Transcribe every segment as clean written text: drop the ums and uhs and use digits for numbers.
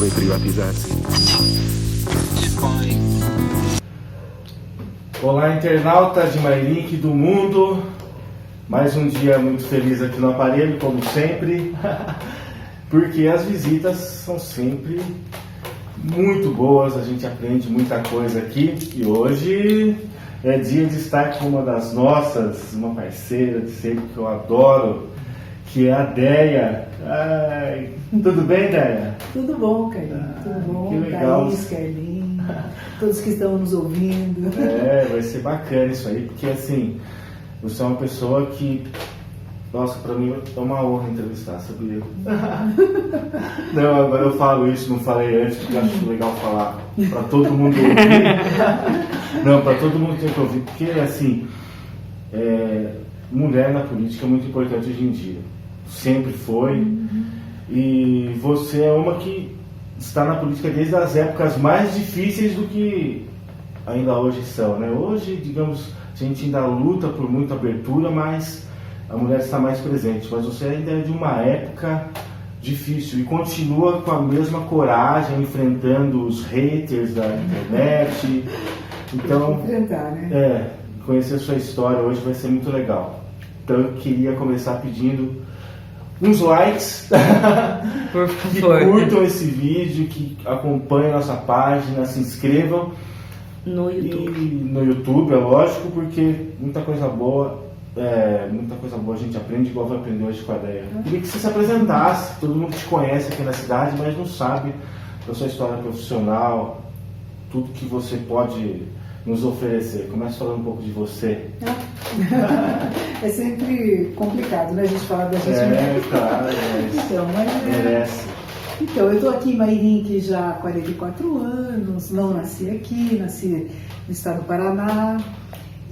resolver privatizar-se. Olá, internauta de MyLink do mundo. Mais um dia muito feliz aqui no aparelho, como sempre. Porque as visitas são sempre muito boas, a gente aprende muita coisa aqui. E hoje é dia de estar com uma das nossas, uma parceira de sempre que eu adoro, que é a Deia. Ai, tudo bem, Deia? Tudo bom, Carlinhos. Tudo bom, que legal. Thaís, Carlinhos, todos que estão nos ouvindo. Vai ser bacana isso aí, porque assim, você é uma pessoa que, nossa, pra mim é uma honra entrevistar, sabia? Não, agora eu falo isso, não falei antes, porque eu acho legal falar pra todo mundo ouvir. Não, pra todo mundo ter que ouvir, porque assim, mulher na política é muito importante hoje em dia. Sempre foi. E você é uma que está na política desde as épocas mais difíceis do que ainda hoje são, né? Hoje, digamos, a gente ainda luta por muita abertura, mas a mulher está mais presente. Mas você ainda é de uma época difícil e continua com a mesma coragem, enfrentando os haters da internet. Então, enfrentar, né? Conhecer a sua história hoje vai ser muito legal. Então eu queria começar pedindo uns likes, por que favor, curtam esse vídeo, que acompanhem nossa página, se inscrevam no YouTube. E no YouTube, é lógico, porque muita coisa boa a gente aprende, igual vai aprender hoje com a Deia. Queria que você se apresentasse, todo mundo te conhece aqui na cidade, mas não sabe da sua história profissional, tudo que você pode nos oferecer. Comece falando um pouco de você. É sempre complicado, né, a gente falar da gente mesmo. Claro, merece. Então, eu estou aqui em MyLink já há 44 anos, não nasci aqui, nasci no estado do Paraná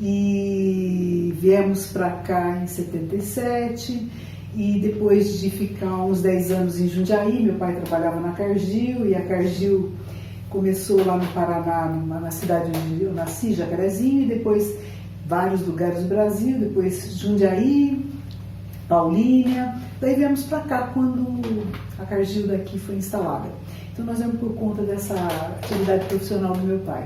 e viemos para cá em 77 e depois de ficar uns 10 anos em Jundiaí, meu pai trabalhava na Cargill e a Cargill começou lá no Paraná, na cidade onde eu nasci, Jacarezinho, e depois vários lugares do Brasil, depois Jundiaí, Paulínia. Daí viemos para cá quando a Cargill daqui foi instalada. Então nós viemos por conta dessa atividade profissional do meu pai.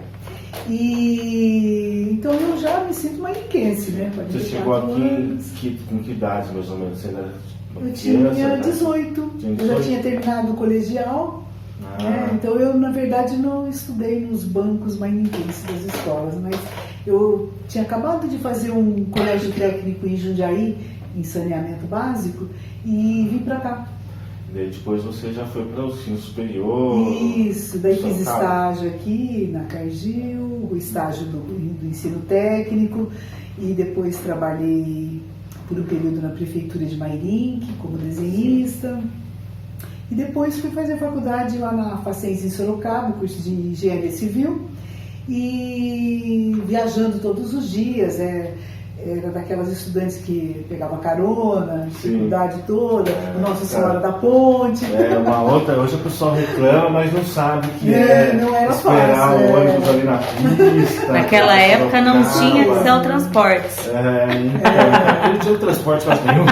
E então eu já me sinto marinquense, né? Você chegou aqui com que idade, mais ou menos? Você ainda eu tinha 18. Eu já tinha terminado o colegial. Então eu, na verdade, não estudei nos bancos marinquenses das escolas, mas eu tinha acabado de fazer um colégio técnico em Jundiaí, em saneamento básico, e vim para cá. E daí depois você já foi para o ensino superior? Isso, daí fiz estágio aqui na Cargill, o estágio do ensino técnico, e depois trabalhei por um período na prefeitura de MyLink como desenhista. E depois fui fazer faculdade lá na Facens em Sorocaba, curso de Engenharia Civil, e viajando todos os dias, era daquelas estudantes que pegava carona, dificuldade toda, Nossa Senhora da Ponte. Uma outra, hoje o pessoal reclama, mas não sabe que não era esperar fácil, o ônibus ali na pista. Naquela época não tinha Celtransportes. Não tinha transporte quase nenhum.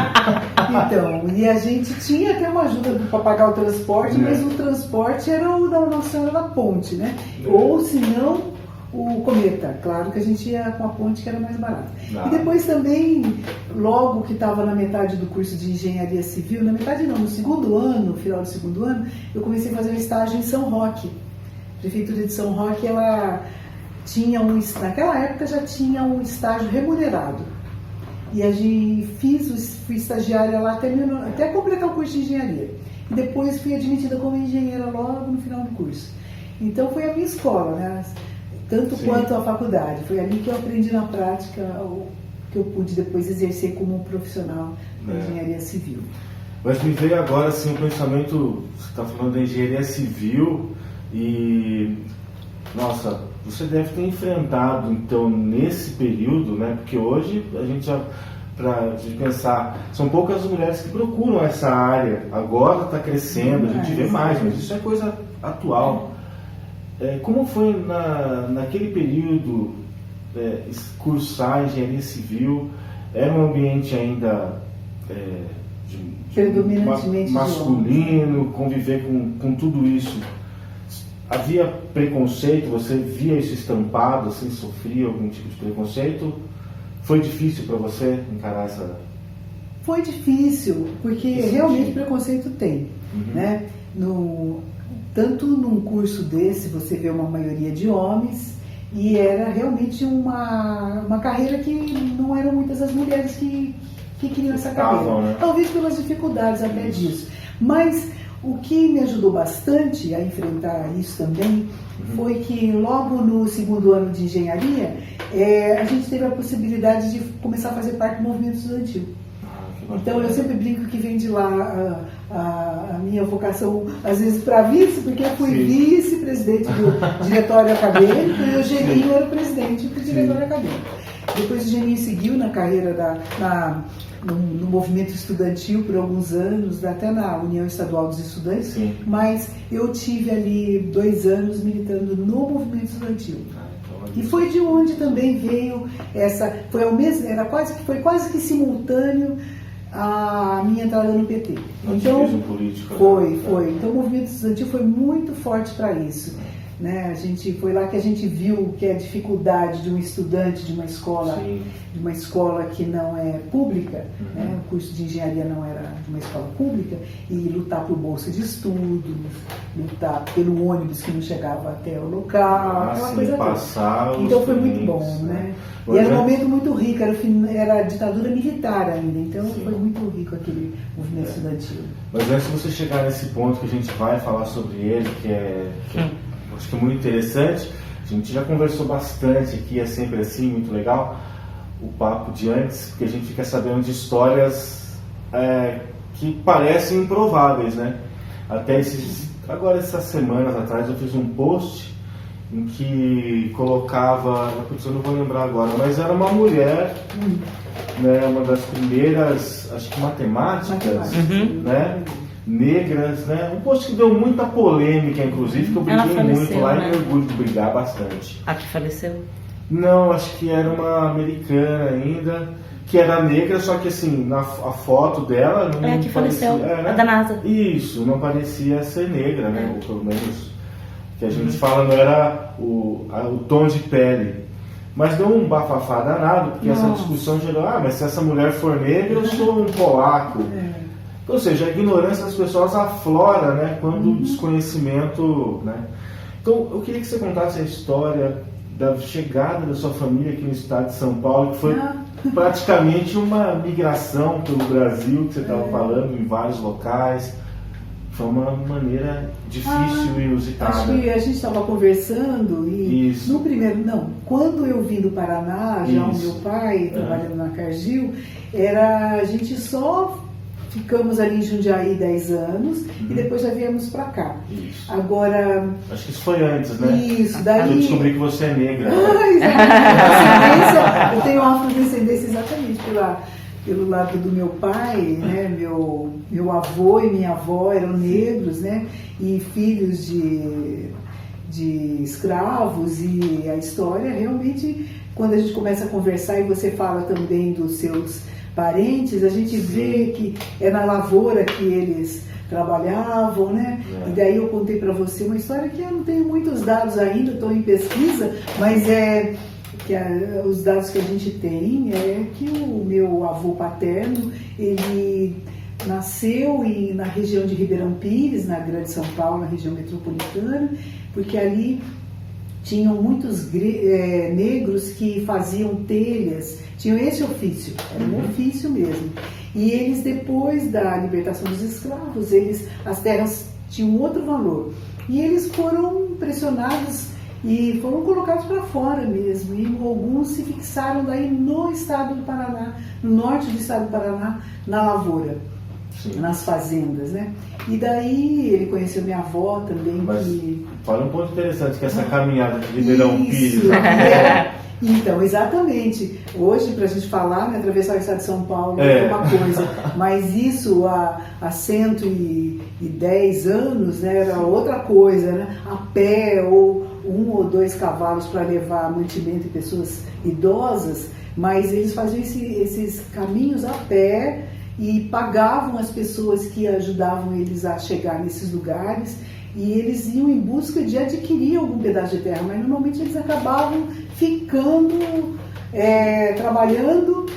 Então, e a gente tinha até uma ajuda para pagar o transporte, mas o transporte era o da Nossa Senhora da Ponte, né? Ou se não, o Cometa. Claro que a gente ia com a ponte, que era mais barato. E depois também, logo que estava na metade do curso de Engenharia Civil, na metade não, no segundo ano, no final do segundo ano, eu comecei a fazer um estágio em São Roque. A Prefeitura de São Roque, ela tinha naquela época já tinha um estágio remunerado. E fui estagiária lá até completar o curso de engenharia. E depois fui admitida como engenheira logo no final do curso. Então foi a minha escola, né? Tanto quanto a faculdade. Foi ali que eu aprendi na prática o que eu pude depois exercer como profissional da engenharia civil. Mas me veio agora assim, um pensamento, você está falando da engenharia civil e, nossa, você deve ter enfrentado, então, nesse período, né? Porque hoje a gente já, para pensar, são poucas mulheres que procuram essa área. Agora está crescendo, a gente vê mais, mas isso é coisa atual. Como foi naquele período cursar engenharia civil? Era um ambiente ainda predominantemente masculino, conviver com tudo isso havia preconceito? Você via isso estampado, assim, sofria algum tipo de preconceito? Foi difícil para você encarar essa... Foi difícil, porque realmente preconceito tem, né? Tanto num curso desse você vê uma maioria de homens e era realmente uma carreira que não eram muitas as mulheres que queriam essa carreira. Né? Talvez pelas dificuldades até disso. Mas o que me ajudou bastante a enfrentar isso também foi que logo no segundo ano de engenharia a gente teve a possibilidade de começar a fazer parte do movimento estudantil. Então eu sempre brinco que vem de lá a minha vocação, às vezes para vice, porque eu fui vice-presidente do diretório acadêmico e o Geninho era o presidente do diretório acadêmico. Depois o Geninho seguiu na carreira no movimento estudantil por alguns anos, até na União Estadual dos Estudantes, mas eu tive ali 2 anos militando no movimento estudantil. E foi de onde também veio foi quase que simultâneo a minha entrada no PT. Então, foi. Então o movimento estudantil foi muito forte para isso. Né? Foi lá que a gente viu que a dificuldade de um estudante de uma escola que não é pública, né? O curso de engenharia não era de uma escola pública, e lutar por bolsa de estudos, lutar pelo ônibus que não chegava até o local, aquela coisa toda. Então foi muito bom, né? E era um momento muito rico, era a ditadura militar ainda, então foi muito rico aquele movimento estudantil. Mas antes de você chegar nesse ponto que a gente vai falar sobre ele, que acho que é muito interessante, a gente já conversou bastante aqui, é sempre assim, muito legal, o papo de antes, porque a gente fica sabendo de histórias que parecem improváveis, né? Até agora essas semanas atrás eu fiz um post em que colocava, eu não vou lembrar agora, mas era uma mulher, né, uma das primeiras, acho que matemáticas, né? Negras, né? Um post que deu muita polêmica, inclusive, que eu briguei muito lá, né? E me orgulho de brigar bastante. A que faleceu? Não, acho que era uma americana ainda, que era negra, só que assim, a foto dela não que faleceu, né? a da NASA. Isso, não parecia ser negra, né? Ou pelo menos, que a gente fala, não era o tom de pele. Mas deu um bafafá danado, porque essa discussão gerou, mas se essa mulher for negra, eu sou um polaco. Ou seja, a ignorância das pessoas aflora, né, quando o desconhecimento, né? Então, eu queria que você contasse a história da chegada da sua família aqui no estado de São Paulo, que foi praticamente uma migração pelo Brasil, que você estava falando, em vários locais. Foi uma maneira difícil e inusitada. Acho que a gente estava conversando e quando eu vim do Paraná, já o meu pai, trabalhando na Cargill, a gente só ficamos ali em Jundiaí 10 anos e depois já viemos para cá. Isso. Agora... Acho que isso foi antes, né? Isso, daí... Eu descobri que você é negra. Eu tenho uma afrodescendência exatamente pelo lado do meu pai, né? Meu avô e minha avó eram negros, né? E filhos de escravos, e a história realmente, quando a gente começa a conversar e você fala também dos seus parentes, a gente vê que é na lavoura que eles trabalhavam, né? E daí eu contei para você uma história que eu não tenho muitos dados ainda, estou em pesquisa, mas os dados que a gente tem é que o meu avô paterno, ele nasceu na região de Ribeirão Pires, na Grande São Paulo, na região metropolitana, porque ali tinham muitos negros que faziam telhas, tinham esse ofício, era um ofício mesmo. E eles, depois da libertação dos escravos, as terras tinham outro valor. E eles foram pressionados e foram colocados para fora mesmo. E alguns se fixaram daí no estado do Paraná, no norte do estado do Paraná, na lavoura. Nas fazendas, né? E daí ele conheceu minha avó também. Mas fala um ponto interessante, que essa caminhada de Ribeirão Pires. Então, exatamente. Hoje, para a gente falar, né, atravessar o estado de São Paulo é uma coisa, mas isso há 110 anos, né, era outra coisa, né? A pé ou 1 ou 2 cavalos para levar mantimento de pessoas idosas, mas eles faziam esses caminhos a pé. e pagavam as pessoas que ajudavam eles a chegar nesses lugares, e eles iam em busca de adquirir algum pedaço de terra, mas normalmente eles acabavam ficando, trabalhando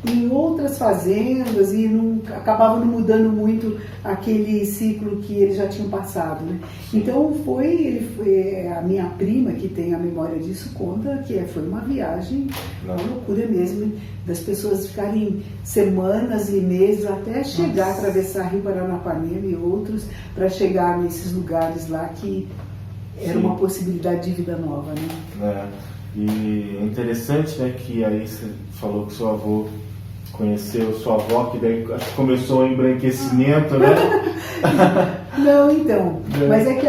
em outras fazendas e acabavam não mudando muito aquele ciclo que eles já tinham passado, né? Então a minha prima, que tem a memória disso, conta que foi uma viagem, uma loucura mesmo, das pessoas ficarem semanas e meses até chegar, atravessar Rio Paranapanema e outros, para chegar nesses lugares lá que era uma possibilidade de vida nova, né? E é interessante, né, que aí você falou que seu avô conheceu sua avó, que daí acho que começou o embranquecimento, né? Não, então. Mas é que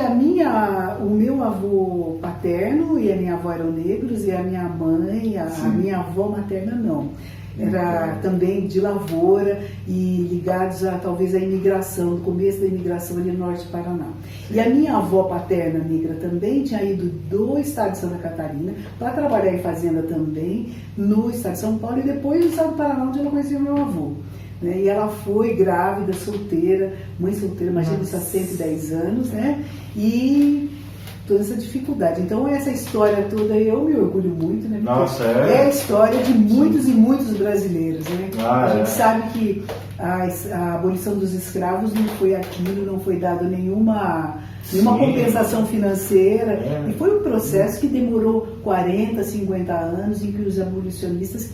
o meu avô paterno e a minha avó eram negros, e a minha mãe, a minha avó materna não. Era também de lavoura e ligados talvez à imigração, no começo da imigração ali no norte do Paraná. E a minha avó paterna negra também tinha ido do estado de Santa Catarina para trabalhar em fazenda também no estado de São Paulo, e depois no estado do Paraná, onde ela conheceu meu avô. Né? E ela foi grávida, solteira, mãe solteira, imagina isso há 110 anos, né? E toda essa dificuldade. Então essa história toda eu me orgulho muito, né? Nossa, é a história de muitos e muitos brasileiros, né? A gente sabe que a abolição dos escravos não foi aquilo, não foi dado nenhuma compensação financeira, e foi um processo que demorou 40, 50 anos, em que os abolicionistas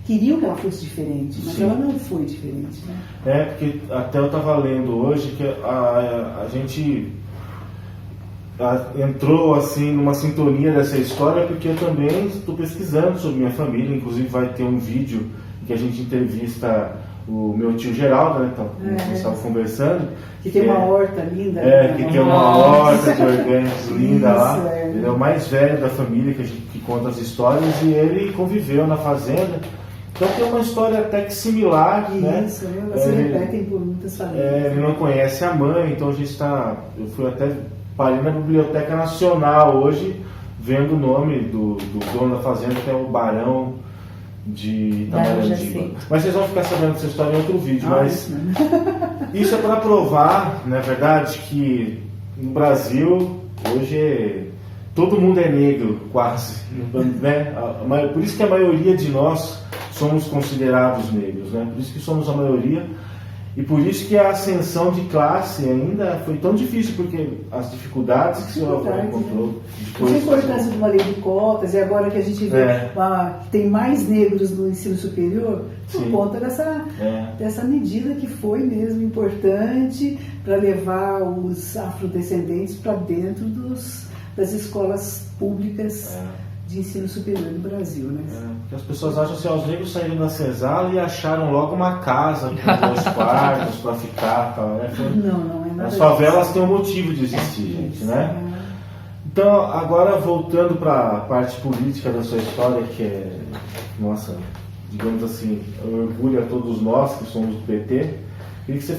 queriam que ela fosse diferente, mas ela não foi diferente, né? Porque até eu estava lendo hoje que a gente entrou assim numa sintonia dessa história, porque eu também estou pesquisando sobre minha família. Inclusive vai ter um vídeo que a gente entrevista o meu tio Geraldo, né? Então, a gente estava conversando. Que tem uma horta linda. Que tem uma horta de orgânicos linda lá. Ele é o mais velho da família que conta as histórias, e ele conviveu na fazenda. Então tem uma história até que similar, né? Isso, elas se repetem por muitas famílias. Ele não conhece a mãe, então a gente eu fui até parei na Biblioteca Nacional hoje, vendo o nome do dono da fazenda, que é o Barão de Itamarandi. Mas vocês vão ficar sabendo dessa história em outro vídeo. Mas isso é para provar, na verdade, que no Brasil hoje todo mundo é negro, quase, né? Por isso que a maioria de nós somos considerados negros, né? Por isso que somos a maioria. E por isso que a ascensão de classe ainda foi tão difícil, porque as dificuldades que o senhor avô encontrou. A importância de uma lei de cotas, e agora que a gente vê que tem mais negros no ensino superior, por conta dessa medida que foi mesmo importante para levar os afrodescendentes para dentro das escolas públicas de ensino superior no Brasil, né? As pessoas acham assim, os negros saíram da senzala e acharam logo uma casa com 2 quartos para ficar, tal, né? Não é nada. As favelas têm um motivo de existir, gente, né? Então, agora voltando para a parte política da sua história, que é, nossa, digamos assim, orgulho a todos nós que somos do PT, queria que você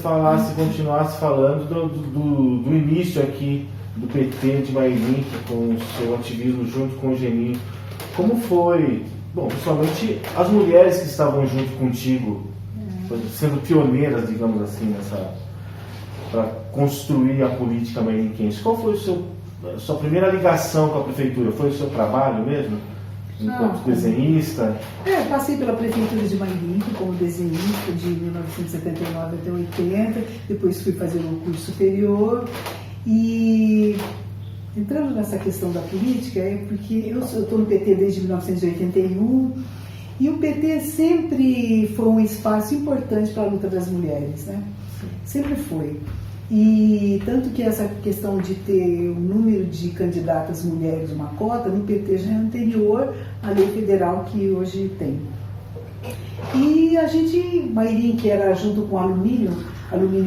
continuasse falando do início aqui do PT de Mairink, com o seu ativismo junto com o Geninho. Como foi, principalmente as mulheres que estavam junto contigo, sendo pioneiras, digamos assim, para construir a política mairinquense. Qual foi a sua primeira ligação com a prefeitura? Foi o seu trabalho mesmo? Enquanto desenhista? Passei pela prefeitura de Mairink como desenhista de 1979 até 80, depois fui fazer um curso superior. E entrando nessa questão da política, porque eu estou no PT desde 1981, e o PT sempre foi um espaço importante para a luta das mulheres, né? Sempre foi. E tanto que essa questão de ter um número de candidatas mulheres, uma cota, no PT já é anterior à lei federal que hoje tem. E a gente, Mairink era junto com Alumínio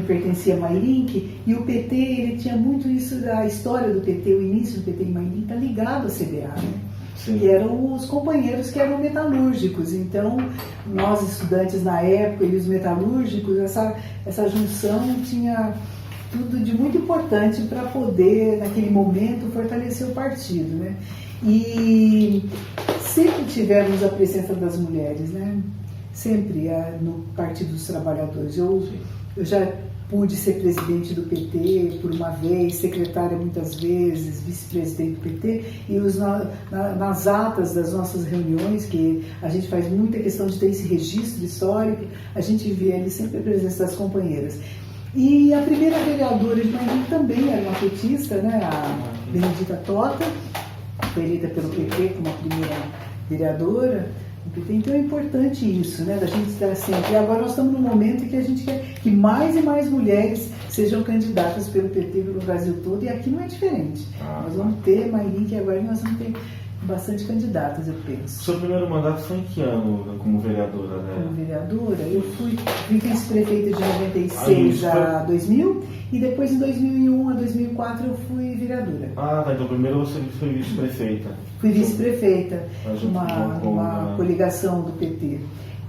pertencia a Mairink, e o PT, ele tinha muito isso, da história do PT, o início do PT em Mairink está ligado à CBA, né? E eram os companheiros que eram metalúrgicos. Então, nós estudantes na época e os metalúrgicos, essa junção tinha tudo de muito importante para poder, naquele momento, fortalecer o partido, né? E sempre tivemos a presença das mulheres, né? sempre no Partido dos Trabalhadores. Eu já pude ser presidente do PT por uma vez, secretária muitas vezes, vice-presidente do PT, e nas atas das nossas reuniões, que a gente faz muita questão de ter esse registro histórico, a gente vê ali sempre a presença das companheiras. E a primeira vereadora de Mairink também era uma petista, né? A Benedita Tota, foi eleita pelo PT como a primeira vereadora. Então é importante isso, né, da gente estar sempre. E agora nós estamos num momento em que a gente quer que mais e mais mulheres sejam candidatas pelo PT, pelo Brasil todo, e aqui não é diferente. Nós vamos ter, Mairink, agora nós vamos ter bastante candidatas, eu penso. O seu primeiro mandato foi em que ano como vereadora, né? Como vereadora, eu fui vice-prefeita de 96 a 2000, e depois em 2001 a 2004 eu fui vereadora. Ah, tá, então primeiro você foi vice-prefeita. Fui vice-prefeita, uma coligação do PT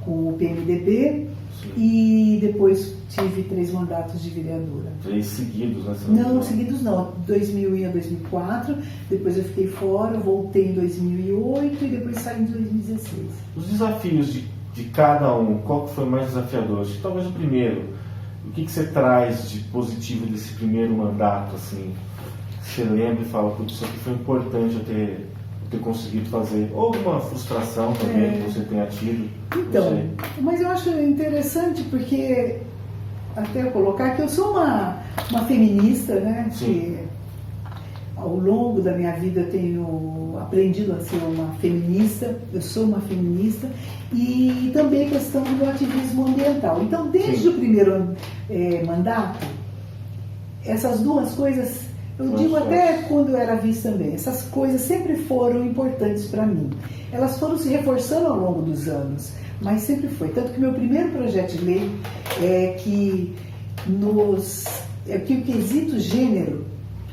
com o PMDB. Sim. E depois tive 3 mandatos de vereadora. 3 seguidos, né? Não, seguidos não. 2001 a 2004, depois eu fiquei fora, voltei em 2008 e depois saí em 2016. Os desafios de cada um, qual que foi mais desafiador? Acho que talvez o primeiro. O que você traz de positivo desse primeiro mandato, assim? Você lembra e fala, putz, isso aqui foi importante eu ter conseguido fazer, ou alguma frustração também que você tenha tido? Então, mas eu acho interessante porque, até eu colocar que eu sou uma feminista, né? Sim. Que ao longo da minha vida eu tenho aprendido a ser uma feminista, eu sou uma feminista, e também a questão do ativismo ambiental. Então, desde o primeiro mandato, essas duas coisas, eu digo até quando eu era vice também, essas coisas sempre foram importantes para mim. Elas foram se reforçando ao longo dos anos, mas sempre foi. Tanto que meu primeiro projeto de lei é que o quesito gênero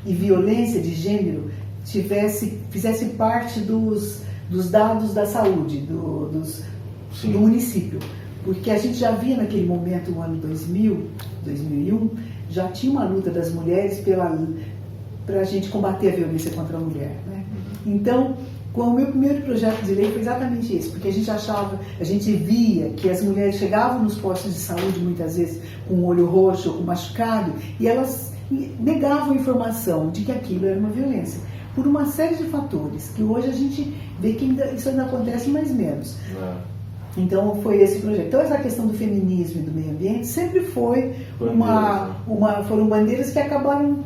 e violência de gênero fizesse parte dos dados da saúde do município. Porque a gente já via naquele momento, no ano 2000, 2001, já tinha uma luta das mulheres para a gente combater a violência contra a mulher, né? Então, o meu primeiro projeto de lei foi exatamente isso, porque a gente via que as mulheres chegavam nos postos de saúde muitas vezes com o olho roxo, com machucado, e elas negavam a informação de que aquilo era uma violência, por uma série de fatores, que hoje a gente vê que isso ainda acontece mais menos. Então foi esse projeto. Então essa questão do feminismo e do meio ambiente sempre foi foram bandeiras que acabaram.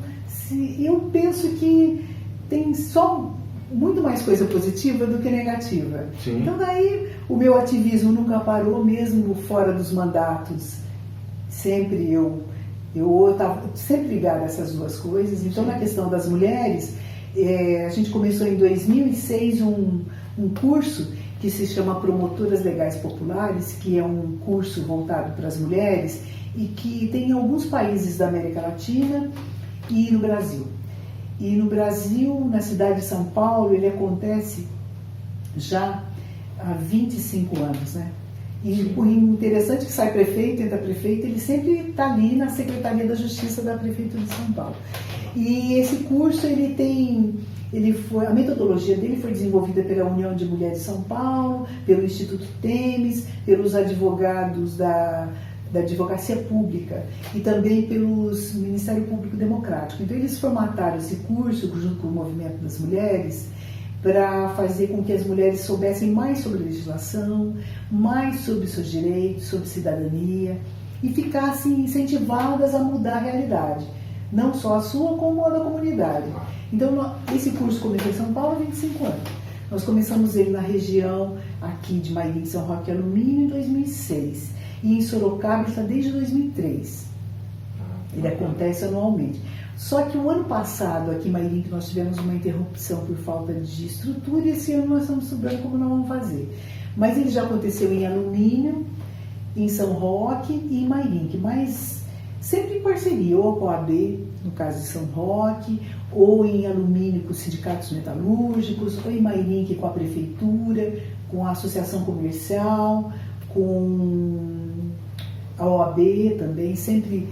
Eu penso que tem só muito mais coisa positiva do que negativa. Sim. Então daí o meu ativismo nunca parou, mesmo fora dos mandatos. Sempre eu estava sempre ligada a essas duas coisas. Então, na questão das mulheres, a gente começou em 2006 um curso que se chama Promotoras Legais Populares, que é um curso voltado para as mulheres e que tem em alguns países da América Latina e no Brasil. E no Brasil, na cidade de São Paulo, ele acontece já há 25 anos, né? E o interessante é que sai prefeito, entra prefeito, ele sempre está ali na Secretaria da Justiça da Prefeitura de São Paulo. E esse curso, a metodologia dele foi desenvolvida pela União de Mulheres de São Paulo, pelo Instituto Temis, pelos advogados da Advocacia Pública e também pelos Ministério Público Democrático. Então eles formataram esse curso junto com o Movimento das Mulheres para fazer com que as mulheres soubessem mais sobre legislação, mais sobre seus direitos, sobre cidadania e ficassem incentivadas a mudar a realidade, não só a sua como a da comunidade. Então esse curso começou em São Paulo há 25 anos. Nós começamos ele na região aqui de Mairink, São Roque e Alumínio em 2006 e em Sorocaba está desde 2003. Ele acontece anualmente. Só que o ano passado, aqui em Mairink, nós tivemos uma interrupção por falta de estrutura e esse ano nós estamos estudando como nós vamos fazer. Mas ele já aconteceu em Alumínio, em São Roque e em Mairink, mas sempre em parceria, ou com a OAB, no caso de São Roque, ou em Alumínio com os sindicatos metalúrgicos, ou em Mairink com a prefeitura, com a associação comercial, com a OAB também, sempre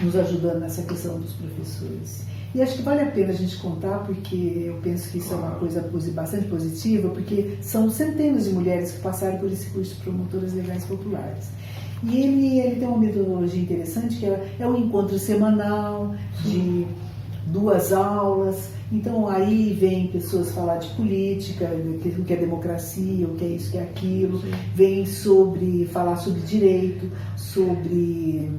nos ajudando nessa questão dos professores. E acho que vale a pena a gente contar, porque eu penso que isso é uma coisa bastante positiva, porque são centenas de mulheres que passaram por esse curso de promotoras legais populares. E ele tem uma metodologia interessante, que é um encontro semanal de 2 aulas. Então aí vem pessoas falar de política, o que é democracia, o que é isso, o que é aquilo. Vem falar sobre direito, sobre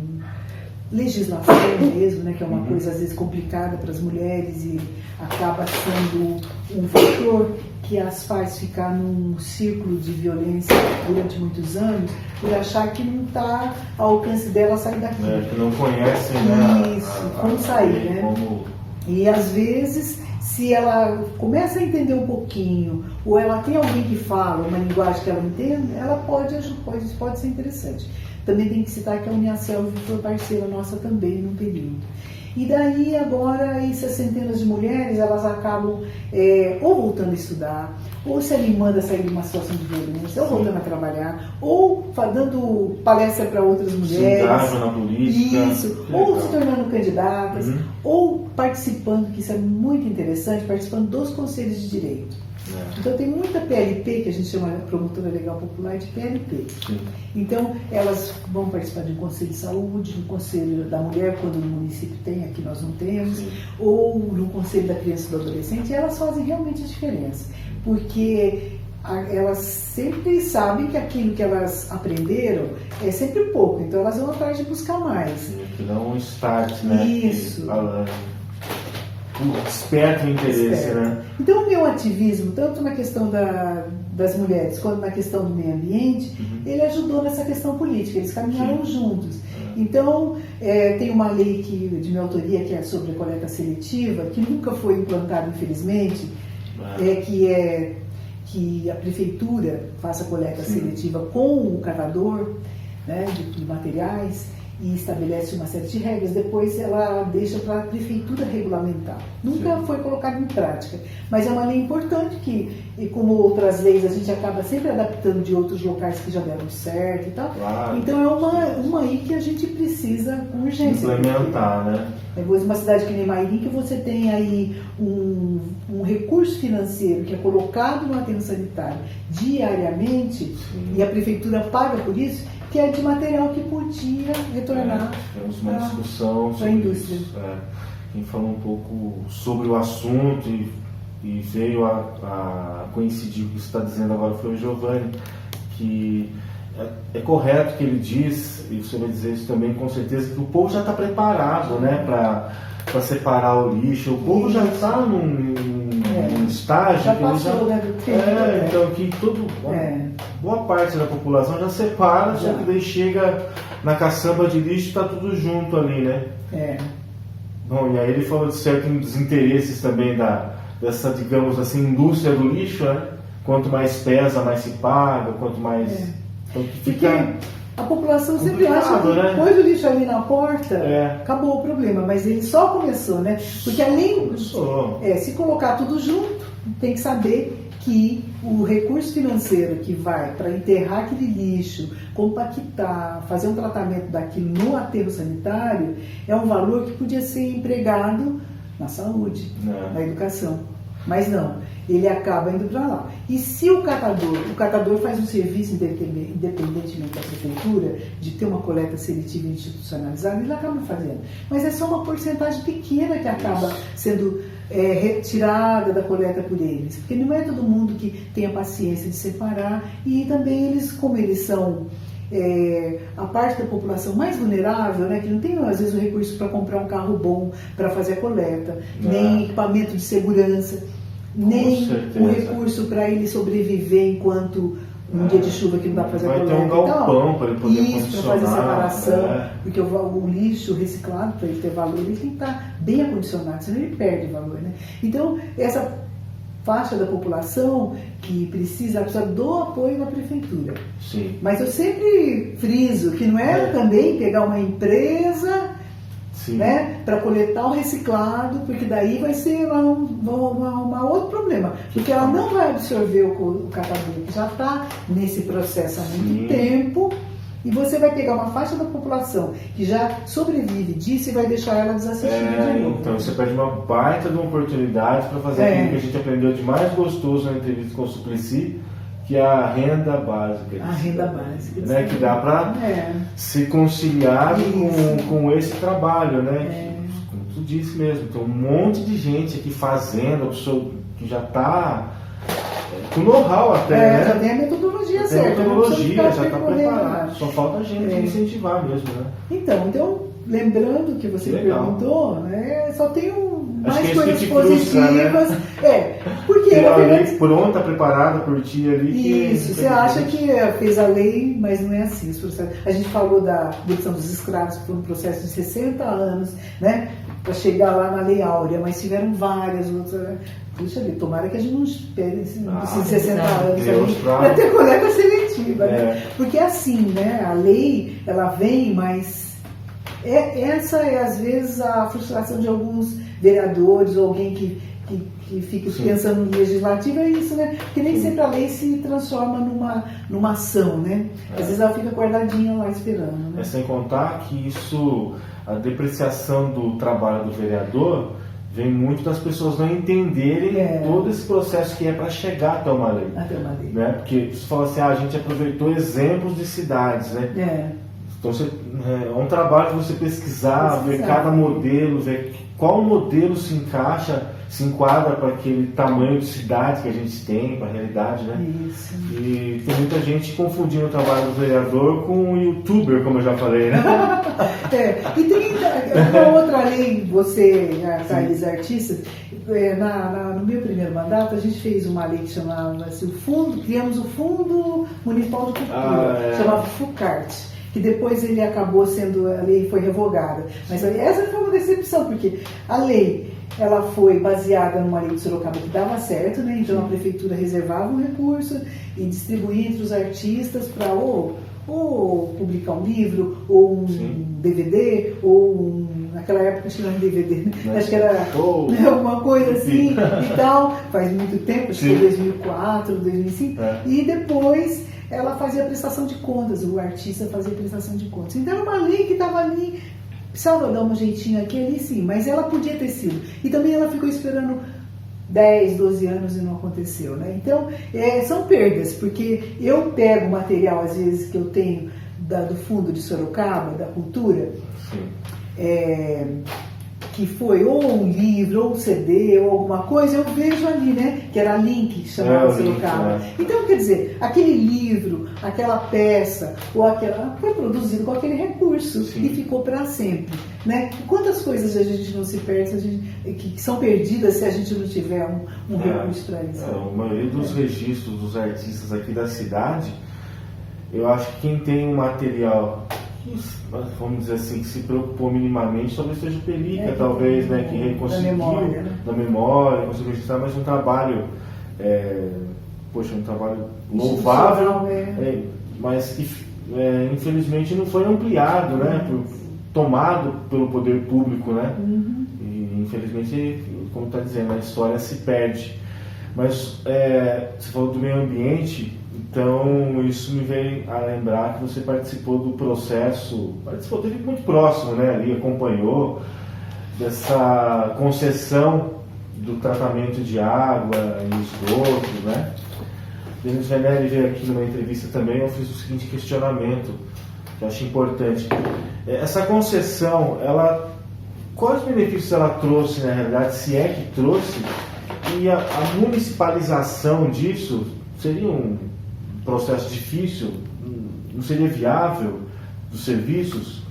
legislação mesmo, né, que é uma coisa às vezes complicada para as mulheres e acaba sendo um fator que as faz ficar num círculo de violência durante muitos anos, por achar que não está ao alcance dela sair daqui. Que não conhecem, né? Isso, como sair, né? E às vezes, se ela começa a entender um pouquinho, ou ela tem alguém que fala uma linguagem que ela entende, ela pode ser interessante. Também tem que citar que a Uniaselv foi parceira nossa também num período. E daí agora essas centenas de mulheres, elas acabam ou voltando a estudar, ou se animando a sair de uma situação de violência, ou voltando a trabalhar, ou dando palestra para outras mulheres. Se engajam na política. Isso, ou se tornando candidatas, ou participando, que isso é muito interessante, participando dos conselhos de direito. Então tem muita PLP, que a gente chama de Promotora Legal Popular, de PLP. Sim. Então elas vão participar de um conselho de saúde, do conselho da mulher, quando no município tem, aqui nós não temos, sim, ou no conselho da criança e do adolescente, e elas fazem realmente a diferença, porque elas sempre sabem que aquilo que elas aprenderam é sempre pouco, então elas vão atrás de buscar mais. Sim, que dá um start, né? Isso. Desperta o interesse, né? Então o meu ativismo, tanto na questão das mulheres quanto na questão do meio ambiente, ele ajudou nessa questão política, eles caminharam juntos. Então tem uma lei de minha autoria, que é sobre a coleta seletiva, que nunca foi implantada, infelizmente, que a prefeitura faça coleta seletiva com o catador, né, de materiais, e estabelece uma série de regras, depois ela deixa para a prefeitura regulamentar. Nunca foi colocado em prática, mas é uma lei importante que, e como outras leis, a gente acaba sempre adaptando de outros locais que já deram certo e tal. Claro. Então é uma aí que a gente precisa com urgência. Implementar, né? Uma cidade que nem Mairim, que você tem aí um recurso financeiro que é colocado no aterro sanitário diariamente, e a prefeitura paga por isso, que é de material que podia retornar temos uma discussão sobre a indústria. Quem falou um pouco sobre o assunto e veio a coincidir com o que você está dizendo agora foi o Giovanni, que é correto que ele diz, e você vai dizer isso também com certeza, que o povo já está preparado, né, para separar o lixo. O povo já está num estágio já que passou, ele então que boa parte da população já separa, só que daí chega na caçamba de lixo e está tudo junto ali, né? Bom, e aí ele falou de certos interesses também dessa, digamos assim, indústria do lixo, né? Quanto mais pesa, mais se paga, quanto mais... Então, fica... A população sempre acha que pôs o lixo ali na porta, acabou o problema, mas ele só começou, né? Porque além se colocar tudo junto, tem que saber que o recurso financeiro que vai para enterrar aquele lixo, compactar, fazer um tratamento daquilo no aterro sanitário, é um valor que podia ser empregado na saúde, na educação. Mas não, ele acaba indo para lá. E se o catador faz um serviço independentemente da prefeitura, de ter uma coleta seletiva institucionalizada, ele acaba fazendo. Mas é só uma porcentagem pequena que acaba sendo retirada da coleta por eles. Porque não é todo mundo que tem a paciência de separar, e também eles, como eles são a parte da população mais vulnerável, né, que não tem às vezes o recurso para comprar um carro bom para fazer a coleta, nem equipamento de segurança, nem o recurso para ele sobreviver enquanto um dia de chuva que não dá para fazer a coleta. Vai ter um galpão para ele poder isso, para fazer separação, porque o lixo reciclado, para ele ter valor, ele tem que estar bem acondicionado, senão ele perde valor, né? Então, essa faixa da população que precisa do apoio da prefeitura. Sim. Mas eu sempre friso que não é também pegar uma empresa, né, para coletar o reciclado, porque daí vai ser um outro problema, porque ela não vai absorver o catador, que já está nesse processo há muito tempo, E você vai pegar uma faixa da população que já sobrevive disso e vai deixar ela desassistida de novo. Então você perde uma baita de uma oportunidade para fazer aquilo que a gente aprendeu de mais gostoso na entrevista com o Suplicy, que é a renda básica. A renda básica. Né? Que dá para se conciliar com esse trabalho, né? Como tu disse mesmo, tem um monte de gente aqui fazendo, a pessoa que já está com know-how até, né? Já tem a metodologia certa. A metodologia, já está preparada. Só falta a gente incentivar mesmo, né? Então, lembrando que você perguntou, né? Só tem mais coisas positivas. Né? Porque tem a lei pronta, preparada por ti ali. Isso, você acha que fez a lei, mas não é assim. A gente falou da abolição dos escravos, que foi um processo de 60 anos, né? Para chegar lá na Lei Áurea, mas tiveram várias outras. Puxa vida, tomara que a gente não espere esses 60 anos ali para ter coleta seletiva, né? Porque assim, né? A lei, ela vem, mas essa é às vezes a frustração de alguns vereadores ou alguém que fica pensando no legislativo, é isso, né? Porque nem sempre a lei se transforma numa ação, né? Às vezes ela fica guardadinha lá esperando, né? Sem contar que isso, a depreciação do trabalho do vereador vem muito das pessoas não entenderem todo esse processo que é para chegar até uma lei. Né? Porque você fala assim, a gente aproveitou exemplos de cidades, né? Então é um trabalho de você pesquisar, ver cada modelo, ver qual modelo se enquadra para aquele tamanho de cidade que a gente tem, para a realidade, né? Isso. E tem muita gente confundindo o trabalho do vereador com o youtuber, como eu já falei, né? E tem uma outra lei, você, Thais Artistas, no meu primeiro mandato, a gente fez uma lei que chamava-se criamos o Fundo Municipal de Cultura, chamava FUCART, que depois ele acabou a lei foi revogada. Mas essa foi uma decepção, porque a lei, ela foi baseada numa lei de Sorocaba que dava certo, né? Então a prefeitura reservava um recurso e distribuía entre os artistas para ou publicar um livro, ou um DVD, ou naquela época acho que não era DVD, né? Acho que era alguma coisa assim e tal, faz muito tempo, acho que foi 2004, 2005, e depois ela fazia prestação de contas, o artista fazia prestação de contas. Então era uma lei que estava ali, precisava dar um jeitinho aqui ali sim, mas ela podia ter sido. E também ela ficou esperando 10, 12 anos e não aconteceu, né? Então, são perdas, porque eu pego material, às vezes, que eu tenho do Fundo de Sorocaba, da Cultura, que foi ou um livro, ou um CD, ou alguma coisa, eu vejo ali, né? Que era link, que chamava Sorocaba. Então, quer dizer, aquele livro, aquela peça, ou aquela foi produzido com aquele recurso e ficou para sempre, né? E quantas coisas a gente não se perde, que são perdidas se a gente não tiver um recurso para isso? A maioria dos registros dos artistas aqui da cidade, eu acho que quem tem um material, vamos dizer assim, que se preocupou minimamente, talvez seja o Pelica, talvez, né, que conseguiu da memória, conseguiu registrar, mas um trabalho, um trabalho louvável, mas que infelizmente não foi ampliado, né, tomado pelo poder público, né, e infelizmente, como está dizendo, a história se perde. Mas você falou do meio ambiente, então isso me veio a lembrar que você participou do processo, teve muito próximo, né, ali, acompanhou dessa concessão do tratamento de água e esgoto, né? Denis Venere veio aqui numa entrevista também, eu fiz o seguinte questionamento, que eu acho importante. Essa concessão, quais benefícios ela trouxe, na realidade, se é que trouxe, e a municipalização disso seria um processo difícil, não seria viável dos serviços?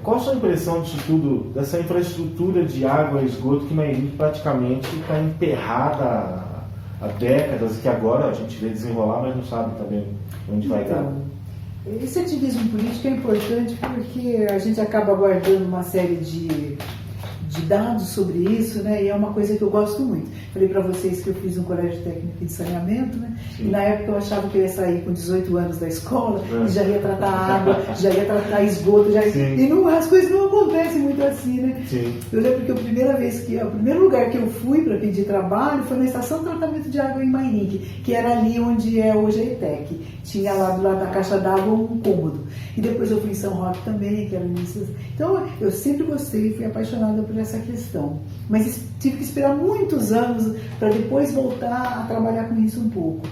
Qual a sua impressão disso tudo, dessa infraestrutura de água e esgoto que Mairi praticamente está enterrada há décadas e que agora a gente vê desenrolar, mas não sabe também onde vai dar? Esse ativismo político é importante porque a gente acaba guardando uma série de de dados sobre isso, né? E é uma coisa que eu gosto muito. Falei para vocês que eu fiz um colégio técnico de saneamento, né? Sim. E na época eu achava que eu ia sair com 18 anos da escola e já ia tratar água, já ia tratar esgoto, e não, as coisas não acontecem muito assim, né? Sim. Eu lembro que o primeiro lugar que eu fui para pedir trabalho foi na estação de tratamento de água em Mairink, que era ali onde é hoje a ETEC. Tinha lá do lado da caixa d'água um cômodo. E depois eu fui em São Roque também, que era nisso. Então eu sempre gostei, fui apaixonada por essa questão. Mas tive que esperar muitos anos para depois voltar a trabalhar com isso um pouco.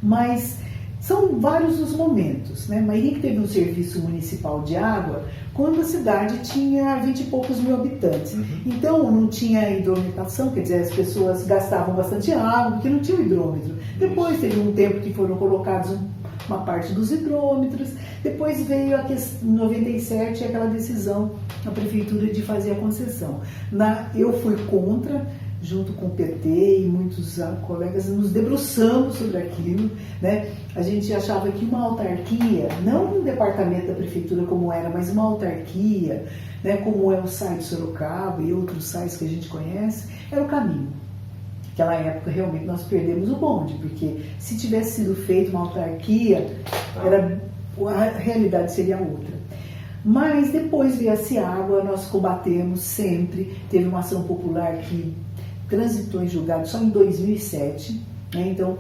Mas são vários os momentos, né? Mairink teve um serviço municipal de água quando a cidade tinha 20 e poucos mil habitantes. Então não tinha hidrometação, quer dizer, as pessoas gastavam bastante água porque não tinha o hidrômetro. Depois teve um tempo que foram colocados uma parte dos hidrômetros. Depois veio em 97 aquela decisão da prefeitura de fazer a concessão. Eu fui contra, junto com o PT e muitos colegas, nos debruçamos sobre aquilo, né? A gente achava que uma autarquia, não um departamento da prefeitura como era, mas uma autarquia, né, como é o SAI de Sorocaba e outros SAIs que a gente conhece, era o caminho. Naquela época, realmente, nós perdemos o bonde, porque se tivesse sido feita uma autarquia, a realidade seria outra. Mas depois veio a Ciágua, nós combatemos sempre, teve uma ação popular que transitou em julgado só em 2007, né? Então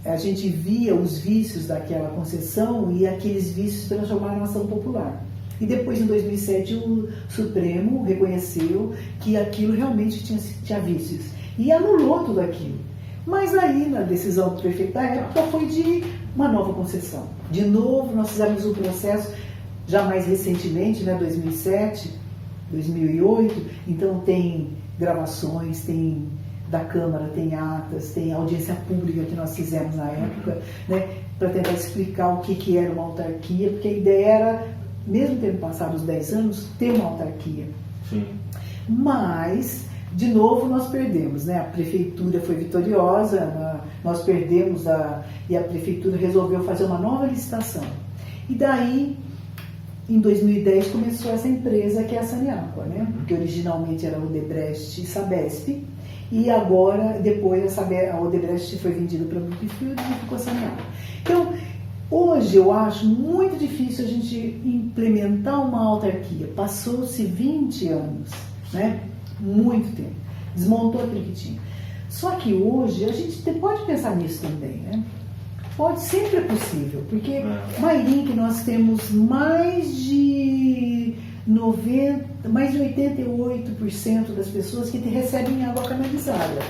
a gente via os vícios daquela concessão e aqueles vícios transformaram em ação popular. E depois, em 2007, o Supremo reconheceu que aquilo realmente tinha vícios e anulou tudo aquilo. Mas aí, na decisão do prefeito da época, foi de uma nova concessão. De novo, nós fizemos um processo, já mais recentemente, né, 2007, 2008, então tem gravações, tem da Câmara, tem atas, tem audiência pública que nós fizemos na época, né, para tentar explicar o que era uma autarquia, porque a ideia era, mesmo tendo passado os 10 anos, ter uma autarquia. Sim. Mas, de novo, nós perdemos, né? A prefeitura foi vitoriosa, nós perdemos e a prefeitura resolveu fazer uma nova licitação. E daí, em 2010, começou essa empresa que é a Saneágua, né? Que originalmente era a Odebrecht e Sabesp, e agora, depois, a Odebrecht foi vendida para a Brookfield e ficou a Saneágua. Então, hoje eu acho muito difícil a gente implementar uma autarquia. Passou-se 20 anos, né? Muito tempo. Desmontou aquilo que tinha. Só que hoje a gente pode pensar nisso também, né? Pode, sempre é possível, porque Mairink nós temos mais de 88% das pessoas que recebem água canalizada.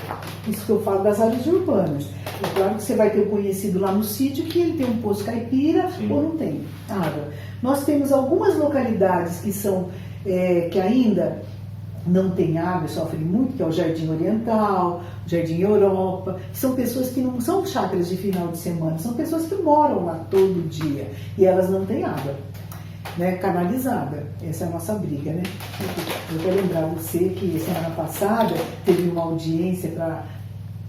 Isso que eu falo das áreas urbanas. É claro que você vai ter um conhecido lá no sítio que ele tem um poço caipira. Sim. Ou não tem água. Nós temos algumas localidades que são que ainda não tem água, sofrem muito, que é o Jardim Oriental, o Jardim Europa, que são pessoas que não são chácaras de final de semana, são pessoas que moram lá todo dia e elas não têm água, né, canalizada. Essa é a nossa briga, né? Eu quero lembrar você que semana passada teve uma audiência para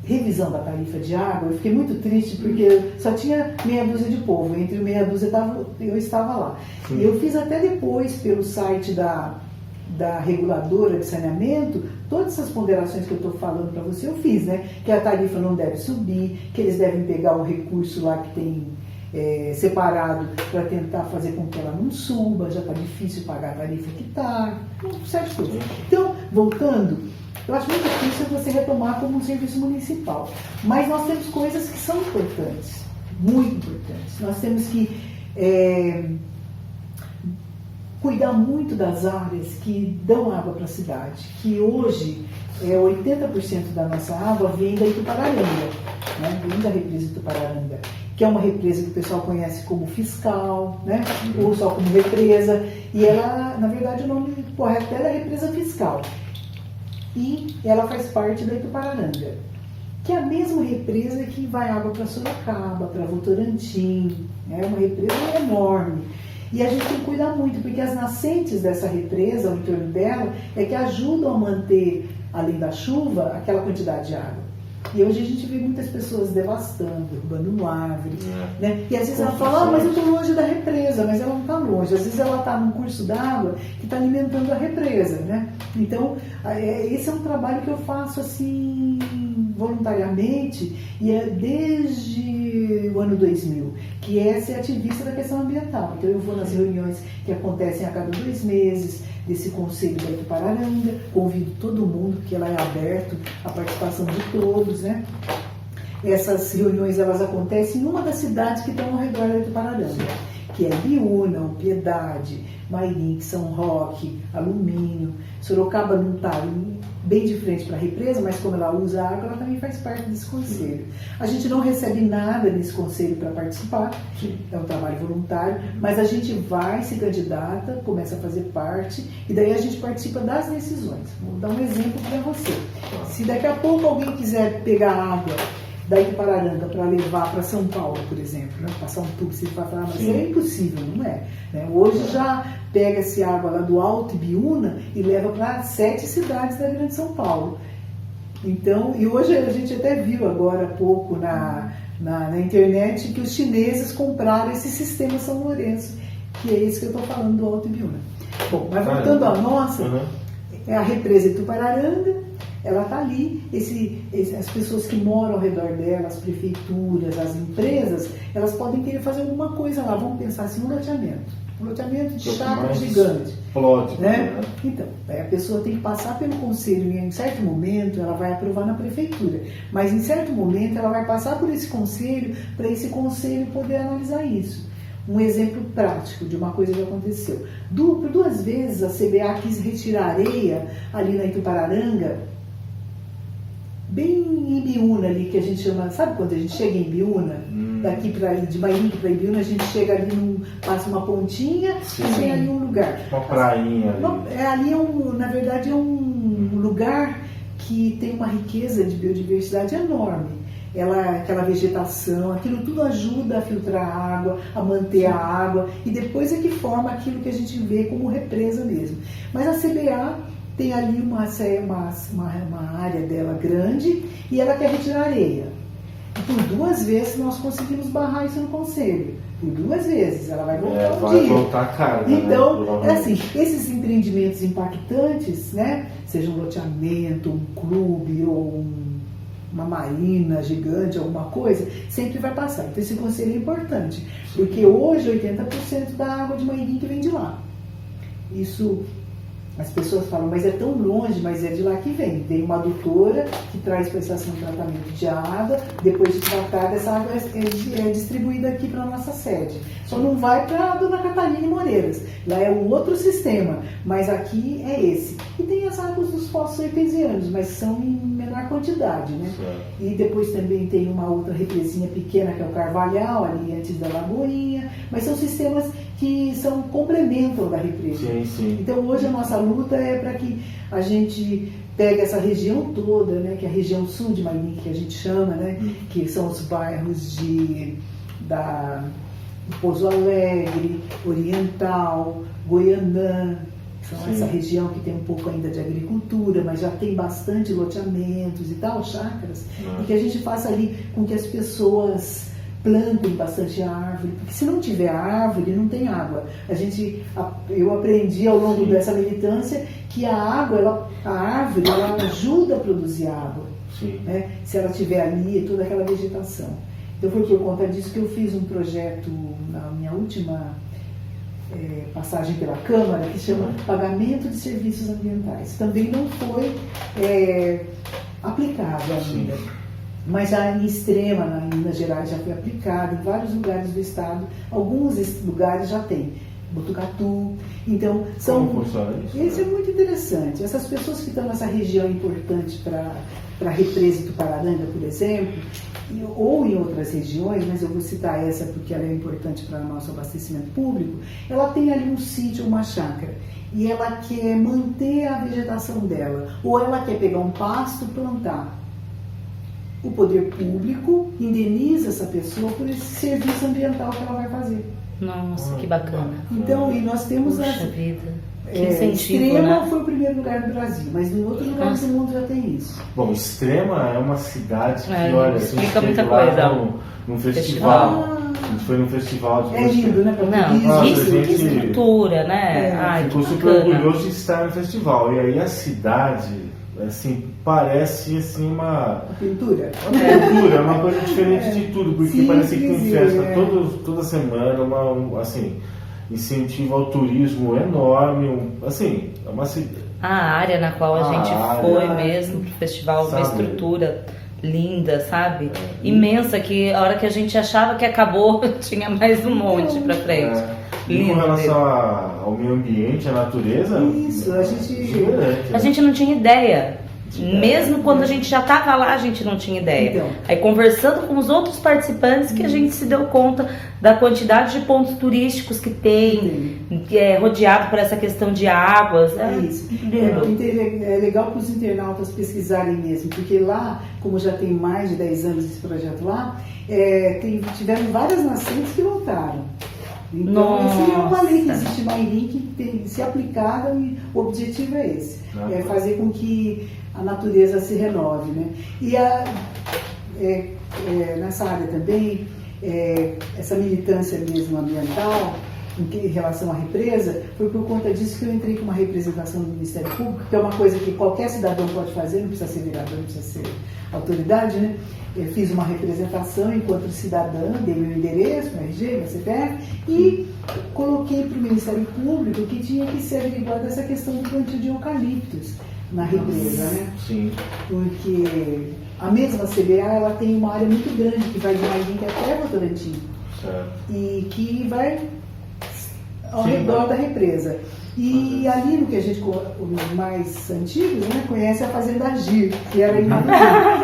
revisão da tarifa de água. Eu fiquei muito triste porque só tinha meia dúzia de povo, entre meia dúzia eu estava lá. Sim. E eu fiz até depois pelo site da reguladora de saneamento, todas essas ponderações que eu estou falando para você, eu fiz, né? Que a tarifa não deve subir, que eles devem pegar o recurso lá que tem separado para tentar fazer com que ela não suba, já está difícil pagar a tarifa que está, certas coisas. Então, voltando, eu acho muito difícil você retomar como um serviço municipal, mas nós temos coisas que são importantes, muito importantes. Nós temos que cuidar muito das áreas que dão água para a cidade, que hoje 80% da nossa água vem da Itupararanga, né? Vem da represa Itupararanga, que é uma represa que o pessoal conhece como fiscal, né? Ou só como represa, e ela, na verdade, o nome correto dela é represa fiscal, e ela faz parte da Itupararanga, que é a mesma represa que vai água para Sorocaba, para Votorantim, é uma represa enorme. E a gente tem que cuidar muito, porque as nascentes dessa represa, ao entorno dela, é que ajudam a manter, além da chuva, aquela quantidade de água. E hoje a gente vê muitas pessoas devastando, derrubando árvore, né? E às vezes ela Construções. fala, mas eu estou longe da represa, mas ela não está longe. Às vezes ela está num curso d'água que está alimentando a represa, né? Então, esse é um trabalho que eu faço assim voluntariamente e é desde o ano 2000, que é ser ativista da questão ambiental. Então eu vou nas reuniões que acontecem a cada 2 meses, desse Conselho da Itupararanga, convido todo mundo, porque lá é aberto a participação de todos, né? Essas reuniões, elas acontecem em uma das cidades que estão ao redor da Itupararanga, que é Biúna, Piedade, Mairim, São Roque, Alumínio. Sorocaba não está bem de frente para a represa, mas como ela usa água, ela também faz parte desse conselho. A gente não recebe nada nesse conselho para participar, é um trabalho voluntário, mas a gente vai, se candidata, começa a fazer parte, e daí a gente participa das decisões. Vou dar um exemplo para você. Se daqui a pouco alguém quiser pegar água da Itupararanga para levar para São Paulo, por exemplo, né? Passar um tubo, você vai falar, mas é impossível, não é? Né? Hoje já pega-se água lá do Alto Ibiúna e leva para 7 cidades da Grande São Paulo. Então, e hoje a gente até viu agora há pouco na internet que os chineses compraram esse sistema São Lourenço, que é esse que eu estou falando do Alto Ibiúna. Bom, mas voltando à nossa, é a represa Itupararanga. Ela está ali, as pessoas que moram ao redor dela, as prefeituras, as empresas, elas podem querer fazer alguma coisa lá. Vamos pensar assim, um loteamento de chácara gigante. Explode, né? Então, a pessoa tem que passar pelo conselho e em certo momento ela vai aprovar na prefeitura. Mas em certo momento ela vai passar por esse conselho para esse conselho poder analisar isso. Um exemplo prático de uma coisa que aconteceu. Por 2 vezes a CBA quis retirar areia ali na Itupararanga, bem em Biúna ali, que a gente chama, sabe quando a gente chega em Biúna? Daqui para de Mairim para Biúna, a gente chega ali, passa uma pontinha e tem ali um lugar. Uma prainha ali. Na verdade é um lugar que tem uma riqueza de biodiversidade enorme. Aquela vegetação, aquilo tudo ajuda a filtrar a água, a manter a água, e depois é que forma aquilo que a gente vê como represa mesmo. Mas a CBA tem ali uma área dela grande e ela quer retirar areia. E por 2 vezes nós conseguimos barrar isso no conselho. Por 2 vezes, ela vai voltar um dia. Vai voltar a carga, então, assim, esses empreendimentos impactantes, né, seja um loteamento, um clube ou uma marina gigante, alguma coisa, sempre vai passar. Então esse conselho é importante, porque hoje 80% da água de Mairim que vem de lá. Isso, as pessoas falam, mas é tão longe, mas é de lá que vem. Vem uma adutora que traz para a estação de tratamento de água, depois de tratada, essa água é distribuída aqui para a nossa sede. Só não vai para a Dona Catarina e Moreiras. Lá é um outro sistema, mas aqui é esse. E tem as águas dos poços artesianos, mas são em menor quantidade, né? E depois também tem uma outra represinha pequena, que é o Carvalhal, ali antes da Lagoinha, mas são sistemas que complementam da represa. Sim. Então hoje a nossa luta é para que a gente pegue essa região toda, né, que é a região sul de Mairim, que a gente chama, né, que são os bairros de Pouso Alegre, Oriental, Goianã, são essa região que tem um pouco ainda de agricultura, mas já tem bastante loteamentos e tal, chácaras, e que a gente faça ali com que as pessoas plantem bastante árvore, porque se não tiver árvore, não tem água. Eu aprendi ao longo dessa militância que a árvore, ela ajuda a produzir água, né? Se ela tiver ali toda aquela vegetação. Então foi por conta disso que eu fiz um projeto na minha última passagem pela Câmara, que chama Pagamento de Serviços Ambientais. Também não foi aplicado ainda. Mas já em Extrema, em Minas Gerais, já foi aplicado, em vários lugares do estado, alguns lugares já tem, Botucatu. Então, Como funciona isso? Isso é muito interessante. Essas pessoas que estão nessa região importante para a represa Itupararanga, por exemplo, ou em outras regiões, mas eu vou citar essa porque ela é importante para o nosso abastecimento público, ela tem ali um sítio, uma chácara, e ela quer manter a vegetação dela, ou ela quer pegar um pasto e plantar. O poder público indeniza essa pessoa por esse serviço ambiental que ela vai fazer. Nossa, que bacana. Então, e nós temos Puxa vida. Que incentivo, Extrema né? foi o primeiro lugar do Brasil, mas em outros lugares do mundo já tem isso. Bom, Extrema é uma cidade que, É, olha, explica a gente muita esteve lá coisa. num festival. Ah. A gente foi num festival de É lindo, né? Não, Nossa, isso, gente- que estrutura, né? É, Ai, Ficou que super bacana. orgulhoso de estar no festival. E aí a cidade, assim, parece assim uma A pintura. cultura, é uma coisa diferente de tudo, porque Sim, parece que tem sim, festa é. toda semana, assim, incentivo ao turismo enorme, assim, é uma cidade. A área na qual a A gente área, foi mesmo pro festival, uma sabe? estrutura linda, sabe? Imensa, que a hora que a gente achava que acabou, tinha mais um monte pra frente. E com Lindo relação ao meio ambiente, à natureza, Isso, a gente- exuberante, A né? gente não tinha ideia. Mesmo quando a gente já estava lá, a gente não tinha ideia. Então. Aí conversando com os outros participantes que a gente se deu conta da quantidade de pontos turísticos que tem, que é rodeado por essa questão de águas. É isso. lindo. É legal para os internautas pesquisarem mesmo, porque lá, como já tem mais de 10 anos esse projeto lá, tiveram várias nascentes que voltaram. Então, esse é uma lei que Nossa. existe, uma lei que tem que ser aplicada e o objetivo é esse, Ah, é tá. fazer com que a natureza se renove, né? E nessa área também, essa militância mesmo ambiental, em relação à represa, foi por conta disso que eu entrei com uma representação do Ministério Público, que é uma coisa que qualquer cidadão pode fazer, não precisa ser vereador, não precisa ser autoridade, né? Eu fiz uma representação enquanto cidadã, dei meu endereço, meu RG, meu CPF, e coloquei para o Ministério Público que tinha que ser averiguada essa questão do plantio de eucaliptos na represa, né? Sim. Porque a mesma CBA, ela tem uma área muito grande que vai de Mairink até Votorantim Certo. e que vai ao Sim, redor vai. da represa. E ali no que a gente, os mais antigos, né, conhece a Fazenda Agir, que era em Mairink.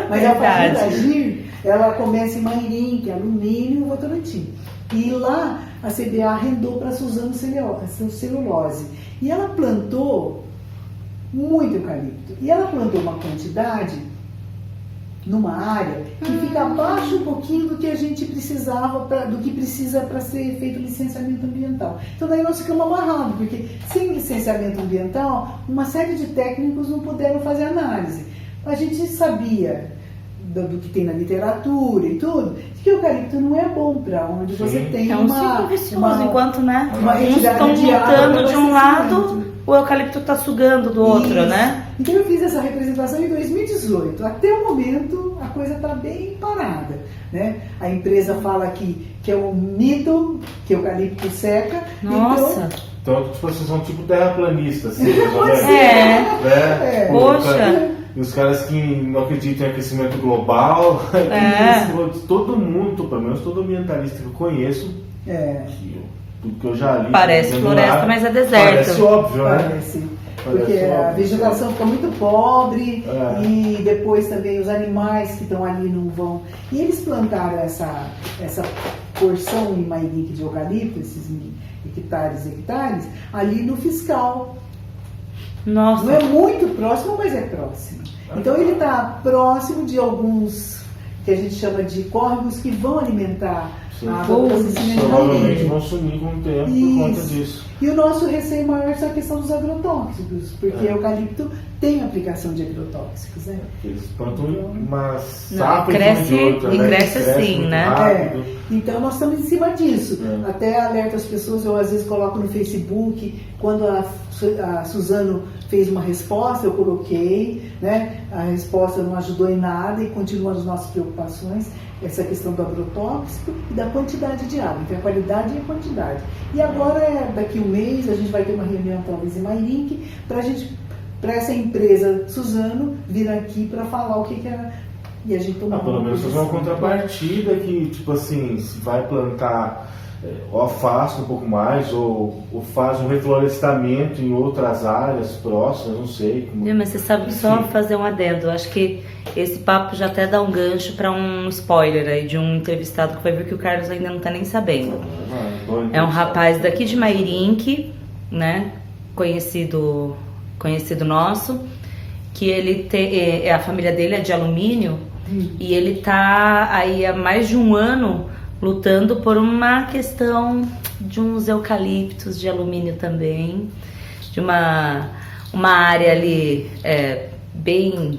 Mas a Verdade. Fazenda Agir, ela começa em Mairink, Alumínio e Votorantim. E lá a CBA arrendou para Suzano Celulose. E ela plantou muito eucalipto. E ela plantou uma quantidade numa área que fica abaixo um pouquinho do que a gente precisava, do que precisa para ser feito licenciamento ambiental. Então daí nós ficamos amarrados, porque sem licenciamento ambiental, uma série de técnicos não puderam fazer análise. A gente sabia do que tem na literatura e tudo, que o eucalipto não é bom para onde você Sim. tem É um ciclo vicioso, enquanto, né? uma Uns retirada estão de água lutando para de um abastecimento. lado, o eucalipto está sugando do outro, Isso. né? Então eu fiz essa representação em 2018. Até o momento a coisa está bem parada, né? A empresa fala que é um mito, que o eucalipto seca. Nossa, Então, tipo, vocês são tipo terraplanistas, assim, mais ou menos. é. Né? Poxa. E os caras que não acreditam em aquecimento global, todo mundo, pelo menos todo ambientalista que eu conheço, tudo que eu já li. Parece dizendo floresta, lá, mas é deserto. Parece óbvio, né? Parece. Porque Parece a óbvio. vegetação fica muito pobre É. e depois também os animais que estão ali não vão. E eles plantaram essa porção em Mairink de eucalipto, esses hectares, ali no Fiscal. Não Nossa, é muito próximo, mas é próximo. Então ele está próximo de alguns que a gente chama de córregos que vão alimentar Sim. a água do abastecimento da Provavelmente rede. vão sumir com o tempo por conta Isso. disso. E o nosso receio maior é a questão dos agrotóxicos, porque o eucalipto tem aplicação de agrotóxicos, né? Eles plantam uma Não, safra em cresce- cima de outra, e né? cresce assim, muito né? rápido. Então nós estamos em cima disso. É. Até alerto as pessoas, eu às vezes coloco no Facebook, quando a Suzano fez uma resposta, eu coloquei, né? A resposta não ajudou em nada e continua as nossas preocupações, essa questão do agrotóxico e da quantidade de água, então a qualidade e a quantidade. E agora, daqui um mês, a gente vai ter uma reunião talvez em Mairink, para essa empresa Suzano vir aqui para falar o que é. E a gente tomar Pelo menos fazer uma posição. contrapartida que, tipo assim, se vai plantar ou afasta um pouco mais, ou faz um reflorestamento em outras áreas próximas, não sei. Viu, mas você sabe, só Enfim. fazer um adendo. Acho que esse papo já até dá um gancho para um spoiler aí de um entrevistado que vai ver que o Carlos ainda não tá nem sabendo. É um rapaz daqui de Mairink, né? Conhecido nosso, que ele tem, a família dele é de alumínio e ele tá aí há mais de um ano lutando por uma questão de uns eucaliptos de alumínio também. de uma área ali bem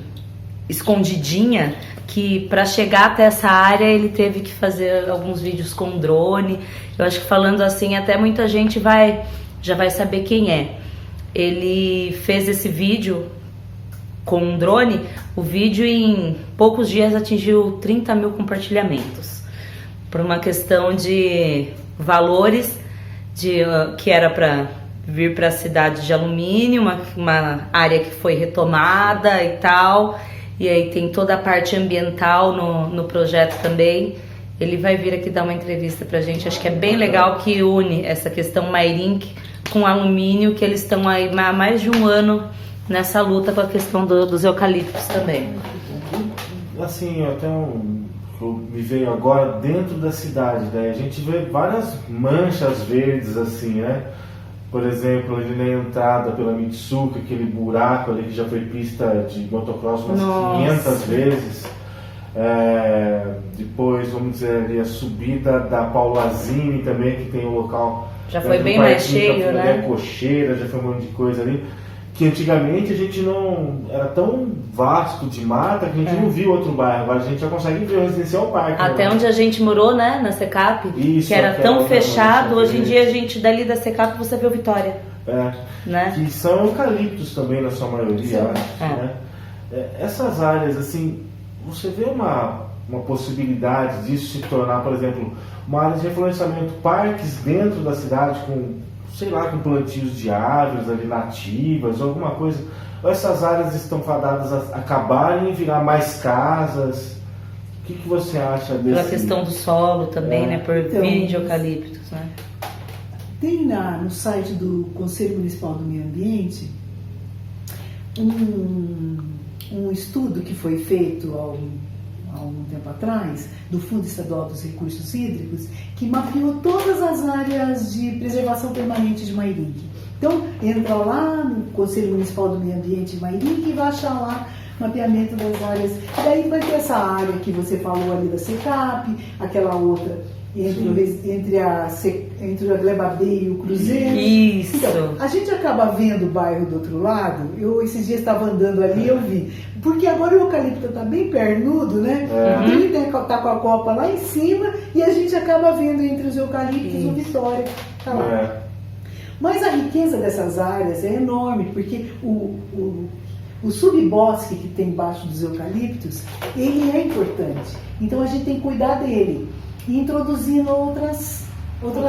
escondidinha, que para chegar até essa área ele teve que fazer alguns vídeos com drone. Eu acho que falando assim até muita gente já vai saber quem é. Ele fez esse vídeo com um drone. O vídeo em poucos dias atingiu 30 mil compartilhamentos, por uma questão de valores, que era para vir para a cidade de alumínio, uma área que foi retomada e tal, e aí tem toda a parte ambiental no projeto também. Ele vai vir aqui dar uma entrevista pra gente, acho que é bem legal, que une essa questão Mairink com alumínio, que eles estão aí há mais de um ano nessa luta com a questão dos eucaliptos também. Assim, até me veio agora dentro da cidade, né? A gente vê várias manchas verdes assim, né? Por exemplo, ali na entrada pela Mitsuka, aquele buraco ali que já foi pista de motocross umas 500 vezes. Depois, vamos dizer, ali a subida da Paulazini também, que tem o local... Já foi bem mais cheio, né? Cocheira, já foi um monte de coisa ali. Que antigamente a gente não... Era tão vasto de mata que a gente não viu outro bairro. Agora a gente já consegue ver o Residencial Parque. Até onde a gente morou, né? Na Secap, isso, que era tão fechado. Hoje em dia a gente, dali da Secap, você vê o Vitória. Né? Que são eucaliptos também, na sua maioria, acho, né? Essas áreas, assim, você vê uma possibilidade disso se tornar, por exemplo, uma área de reflorestamento, parques dentro da cidade com, sei lá, com plantios de árvores ali nativas, alguma coisa, ou essas áreas estão fadadas a acabarem e virar mais casas? O que você acha desse... Pela questão do solo também, né? Por virem de eucaliptos, né? Tem no site do Conselho Municipal do Meio Ambiente um estudo que foi feito há um tempo atrás, do Fundo Estadual dos Recursos Hídricos, que mapeou todas as áreas de preservação permanente de Mairink. Então, entra lá no Conselho Municipal do Meio Ambiente de Mairink e vai achar lá mapeamento das áreas. E daí vai ter essa área que você falou ali da Secap, aquela outra entre a Gleba B e o Cruzeiro. Isso. Então, a gente acaba vendo o bairro do outro lado. Eu esses dias estava andando ali e eu vi. Porque agora o eucalipto está bem pernudo, né? Ele está com a copa lá em cima e a gente acaba vendo entre os eucaliptos o Vitória. Tá lá. Mas a riqueza dessas áreas é enorme, porque o subbosque que tem embaixo dos eucaliptos, ele é importante. Então a gente tem que cuidar dele e introduzindo outras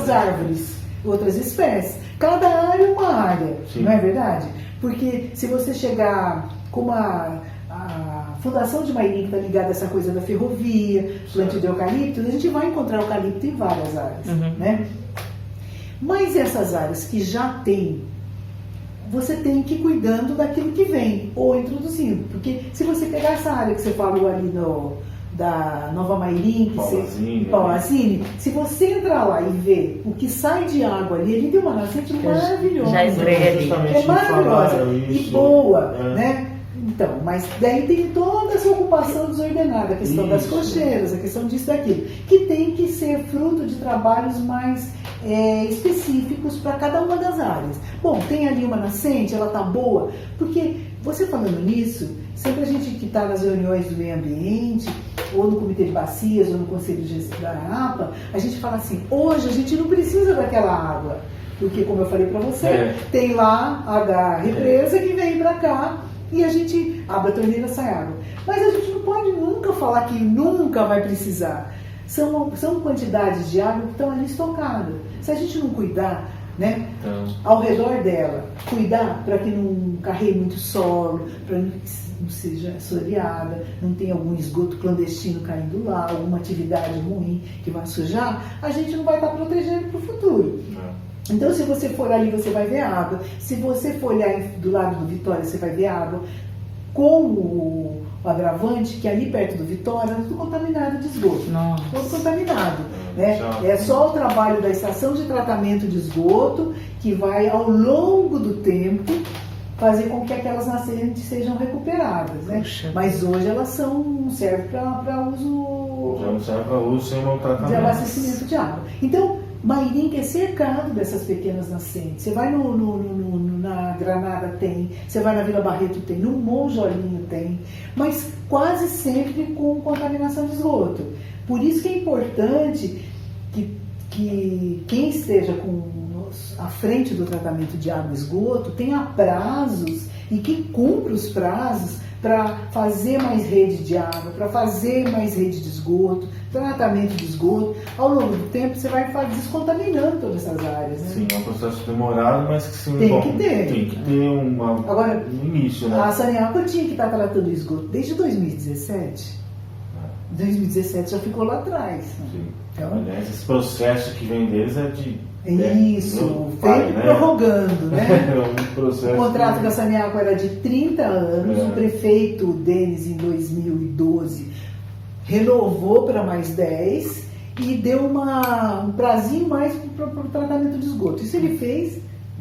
árvores, outras espécies. Cada área é uma área, não é verdade? Porque se você chegar como a Fundação de Mairink está ligada a essa coisa da ferrovia, plantio de eucalipto, a gente vai encontrar eucalipto em várias áreas, né? Mas essas áreas que já tem, você tem que ir cuidando daquilo que vem, ou introduzindo. Porque se você pegar essa área que você falou ali da Nova Mairink, Paulazini, se você entrar lá e ver o que sai de água ali, ele tem uma nascente maravilhosa. Já entrei ali. É maravilhosa e boa, né? Então, mas daí tem toda essa ocupação desordenada, a questão das cocheiras, a questão disso e daquilo, que tem que ser fruto de trabalhos mais específicos para cada uma das áreas. Bom, tem ali uma nascente, ela tá boa, porque você falando nisso, sempre a gente que está nas reuniões do meio ambiente, ou no comitê de bacias, ou no conselho de gestão da APA, a gente fala assim, hoje a gente não precisa daquela água, porque como eu falei para você, tem lá a da represa que vem para cá, e a gente abre a torneira, sai água. Mas a gente não pode nunca falar que nunca vai precisar. São quantidades de água que estão ali estocadas. Se a gente não cuidar, né, ao redor dela, cuidar para que não carregue muito solo, para não seja assoreada, não tenha algum esgoto clandestino caindo lá, alguma atividade ruim que vai sujar, a gente não vai estar protegendo para o futuro. Então, se você for ali, você vai ver água. Se você for olhar do lado do Vitória, você vai ver água. Com o agravante, que ali perto do Vitória, é tudo contaminado de esgoto. Todo contaminado. Né? É só o trabalho da estação de tratamento de esgoto que vai, ao longo do tempo, fazer com que aquelas nascentes sejam recuperadas. Né? Mas hoje elas servem para uso... Já não serve para uso sem um tratamento. De abastecimento de água. Então, Mairink é cercado dessas pequenas nascentes. Você vai na Granada tem, você vai na Vila Barreto tem, no Monjolinho tem, mas quase sempre com contaminação de esgoto. Por isso que é importante que quem esteja à frente do tratamento de água e esgoto tenha prazos e que cumpra os prazos para fazer mais rede de água, para fazer mais rede de esgoto, tratamento de esgoto. Ao longo do tempo você vai descontaminando todas essas áreas. Né? Sim, é um processo demorado, mas que sim, tem que ter Agora, um início. Né? A Saneago tinha que estar tratando o esgoto desde 2017. 2017 já ficou lá atrás. Né? Então, aliás, esse processo que vem deles é de... Isso, sempre prorrogando, né? Um processo o contrato da Saneago era de 30 anos, o prefeito Denis, em 2012, renovou para mais 10 e deu um prazinho mais para o tratamento de esgoto. Isso ele fez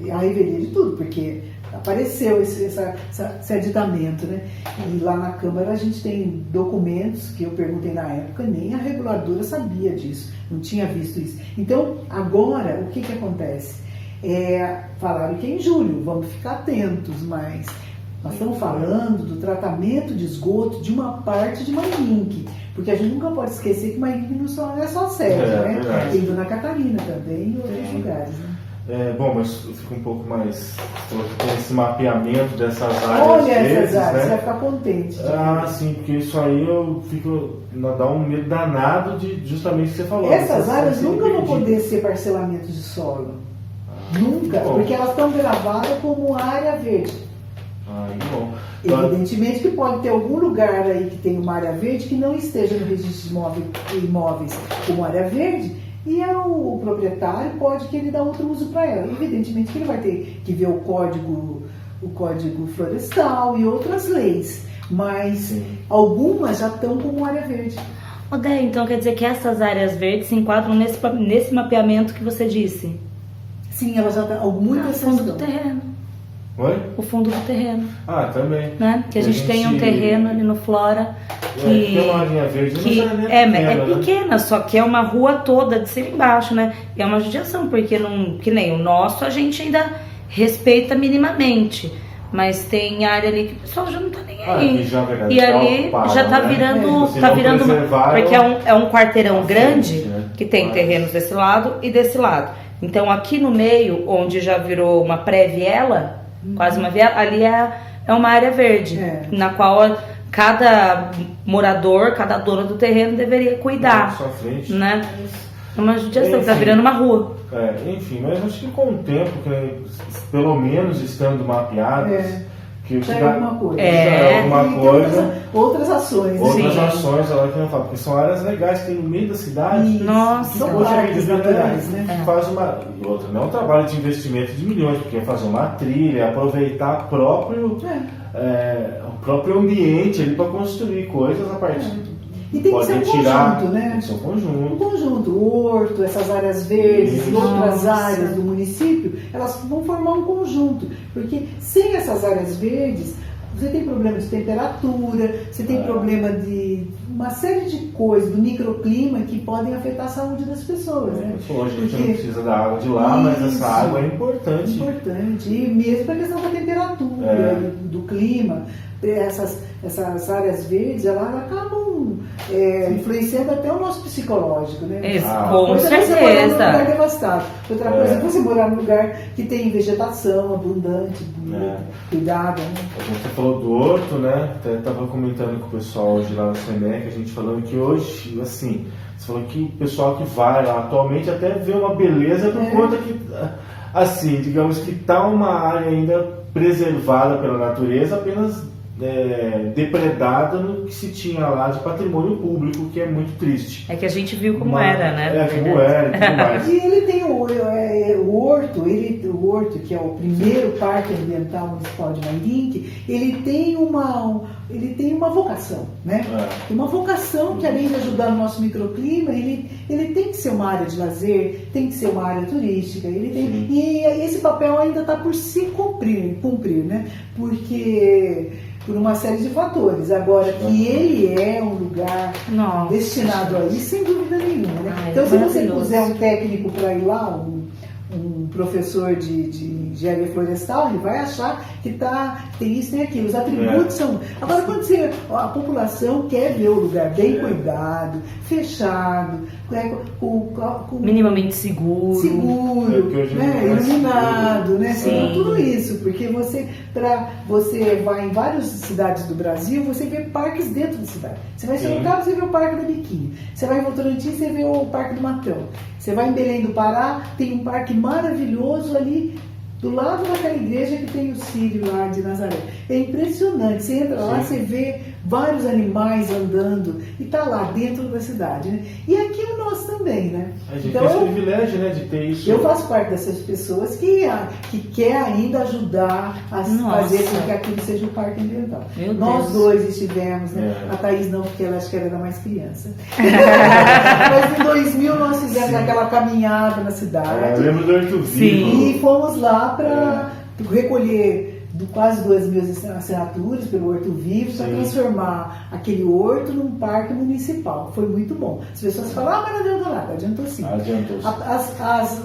a revelia de tudo, porque apareceu esse aditamento, né? E lá na Câmara a gente tem documentos que eu perguntei na época, nem a reguladora sabia disso, não tinha visto isso. Então, agora, o que acontece? Falaram que é em julho, vamos ficar atentos, mas nós estamos falando do tratamento de esgoto de uma parte de Mairink, porque a gente nunca pode esquecer que Mairink não é só sede, né? Tem Dona Catarina também e outros lugares, né? Bom, mas fica um pouco mais... Tem esse mapeamento dessas áreas. Olha essas áreas, você vai ficar contente. Sim, porque isso aí dá um medo danado de justamente o que você falou. Essas áreas nunca vão poder ser parcelamentos de solo. Nunca, porque elas estão gravadas como área verde. Bom. Evidentemente que pode ter algum lugar aí que tem uma área verde que não esteja no registro de imóveis como área verde, e o proprietário pode querer dar outro uso para ela. Evidentemente que ele vai ter que ver o código florestal e outras leis, mas algumas já estão como área verde. Odé, então quer dizer que essas áreas verdes se enquadram nesse mapeamento que você disse? Sim, elas já estão. Muitas fundo do terreno. Oi? O fundo do terreno. Também. Né? Que a gente tem um terreno ali no Flora que é uma linha verde, é pequena, só que é uma rua toda de cima e embaixo, né? E é uma judiação, porque que nem o nosso a gente ainda respeita minimamente. Mas tem área ali que o pessoal já não tá nem aí. E ali já tá virando. Porque é um quarteirão grande, né? Que tem terrenos desse lado e desse lado. Então aqui no meio, onde já virou uma pré-viela, quase uma viela, ali é uma área verde, na qual cada morador, cada dono do terreno deveria cuidar. Sua frente. Né? É uma judiação, tá virando uma rua. Enfim, mas acho que com o tempo, pelo menos estando mapeadas, que já é alguma coisa. Alguma coisa. Outras ações. Outras ações, agora que eu falo, porque são áreas legais que tem no meio da cidade. Nossa, são parques naturais, né? Faz e outra, não é um trabalho de investimento de milhões, porque é fazer uma trilha, aproveitar o próprio ambiente ali para construir coisas a partir. E tem que ser um conjunto, né? Tem que ser um conjunto. Um conjunto, o horto, essas áreas verdes e outras áreas do município, elas vão formar um conjunto. Porque sem essas áreas verdes, você tem problema de temperatura, você tem problema de uma série de coisas, do microclima, que podem afetar a saúde das pessoas. Né? A gente não precisa da água de lá, mas essa água é importante. Importante, e mesmo para a questão da temperatura, do clima. Essas áreas verdes, elas acabam influenciando até o nosso psicológico, né? Com certeza. Você morar num lugar devastado. Outra coisa é você morar num lugar que tem vegetação abundante, cuidada. Né? Você falou do horto, né? Até estava comentando com o pessoal hoje lá no Senec, a gente falando que hoje, assim, você falou que o pessoal que vai lá atualmente até vê uma beleza por conta que, assim, digamos que está uma área ainda preservada pela natureza, apenas depredada no que se tinha lá de patrimônio público, que é muito triste. É que a gente viu como era, né? Como era e tudo mais. E ele tem o horto, que é o primeiro parque ambiental municipal de Mairink, ele tem uma vocação, né? Tem uma vocação que, além de ajudar no nosso microclima, ele tem que ser uma área de lazer, tem que ser uma área turística, e esse papel ainda está por se cumprir, né? Porque por uma série de fatores. Agora, que ele é um lugar destinado a isso, sem dúvida nenhuma. Né? Então, se você puser um técnico para ir lá, um professor de engenharia florestal, ele vai achar que tem isso, tem aquilo. Os atributos são... Agora, quando a população quer ver o lugar bem cuidado, fechado, com minimamente seguro, né? Iluminado, né? Sim. Tudo isso, porque você vai em várias cidades do Brasil, você vê parques dentro da cidade. Você vai em Sorocaba, você vê o Parque da Biquinha. Você vai em Votorantim, você vê o Parque do Matão. Você vai em Belém do Pará, tem um parque maravilhoso ali do lado daquela igreja que tem o Círio lá de Nazaré. É impressionante. Você entra lá, você vê vários animais andando e está lá dentro da cidade. Né? E aqui o nosso também, né? A gente tem esse privilégio, né, de ter isso. Eu faço parte dessas pessoas que quer ainda ajudar a fazer com que aquilo seja um parque ambiental. Nós dois estivemos, né? A Thaís não, porque ela acho que ela era mais criança. Mas em 2000 nós fizemos aquela caminhada na cidade. Eu lembro do Horto Vivo. E fomos lá para recolher quase 2.000 assinaturas pelo Horto Vivo para transformar aquele horto num parque municipal. Foi muito bom. As pessoas falam, mas não adiantou nada. Adiantou sim.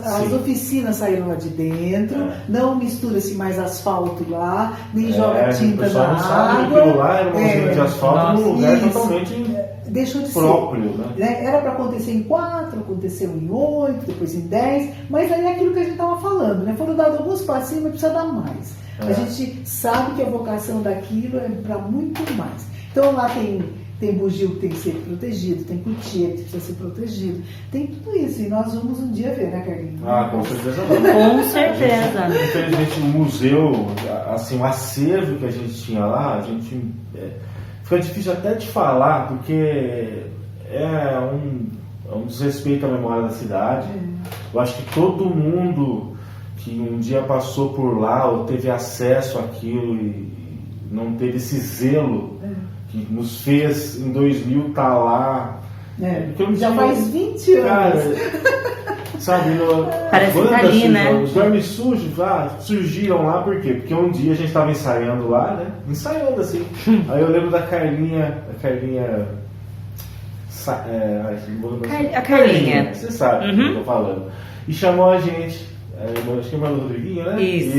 As oficinas saíram lá de dentro, não mistura-se mais asfalto lá, nem joga tinta na água. Aquilo lá era uma usina de asfalto num lugar totalmente deixou de próprio, ser. Né? Era para acontecer em 4, aconteceu em 8, depois em 10, mas aí é aquilo que a gente estava falando, né? Foram dados alguns passinhos, mas precisa dar mais. A gente sabe que a vocação daquilo é para muito mais. Então lá tem bugio que tem que ser protegido, tem cutia que precisa ser protegido, tem tudo isso. E nós vamos um dia ver, né, Carlinhos? Com certeza. Com certeza. Infelizmente o museu, assim, o acervo que a gente tinha lá, fica difícil até de falar, porque é um desrespeito à memória da cidade. Eu acho que todo mundo que um dia passou por lá ou teve acesso àquilo e não teve esse zelo que nos fez em 2000 estar lá. Já faz 20 anos. Cara, sabe, parece que tá ali, né? Os dormes sujos surgiram lá por quê? Porque um dia a gente estava ensaiando lá, né? Ensaiando assim. Aí eu lembro da Carlinha. A Carlinha. Você sabe o que eu tô falando. E chamou a gente. Acho que é o Mano Rodriguinho, né? Isso.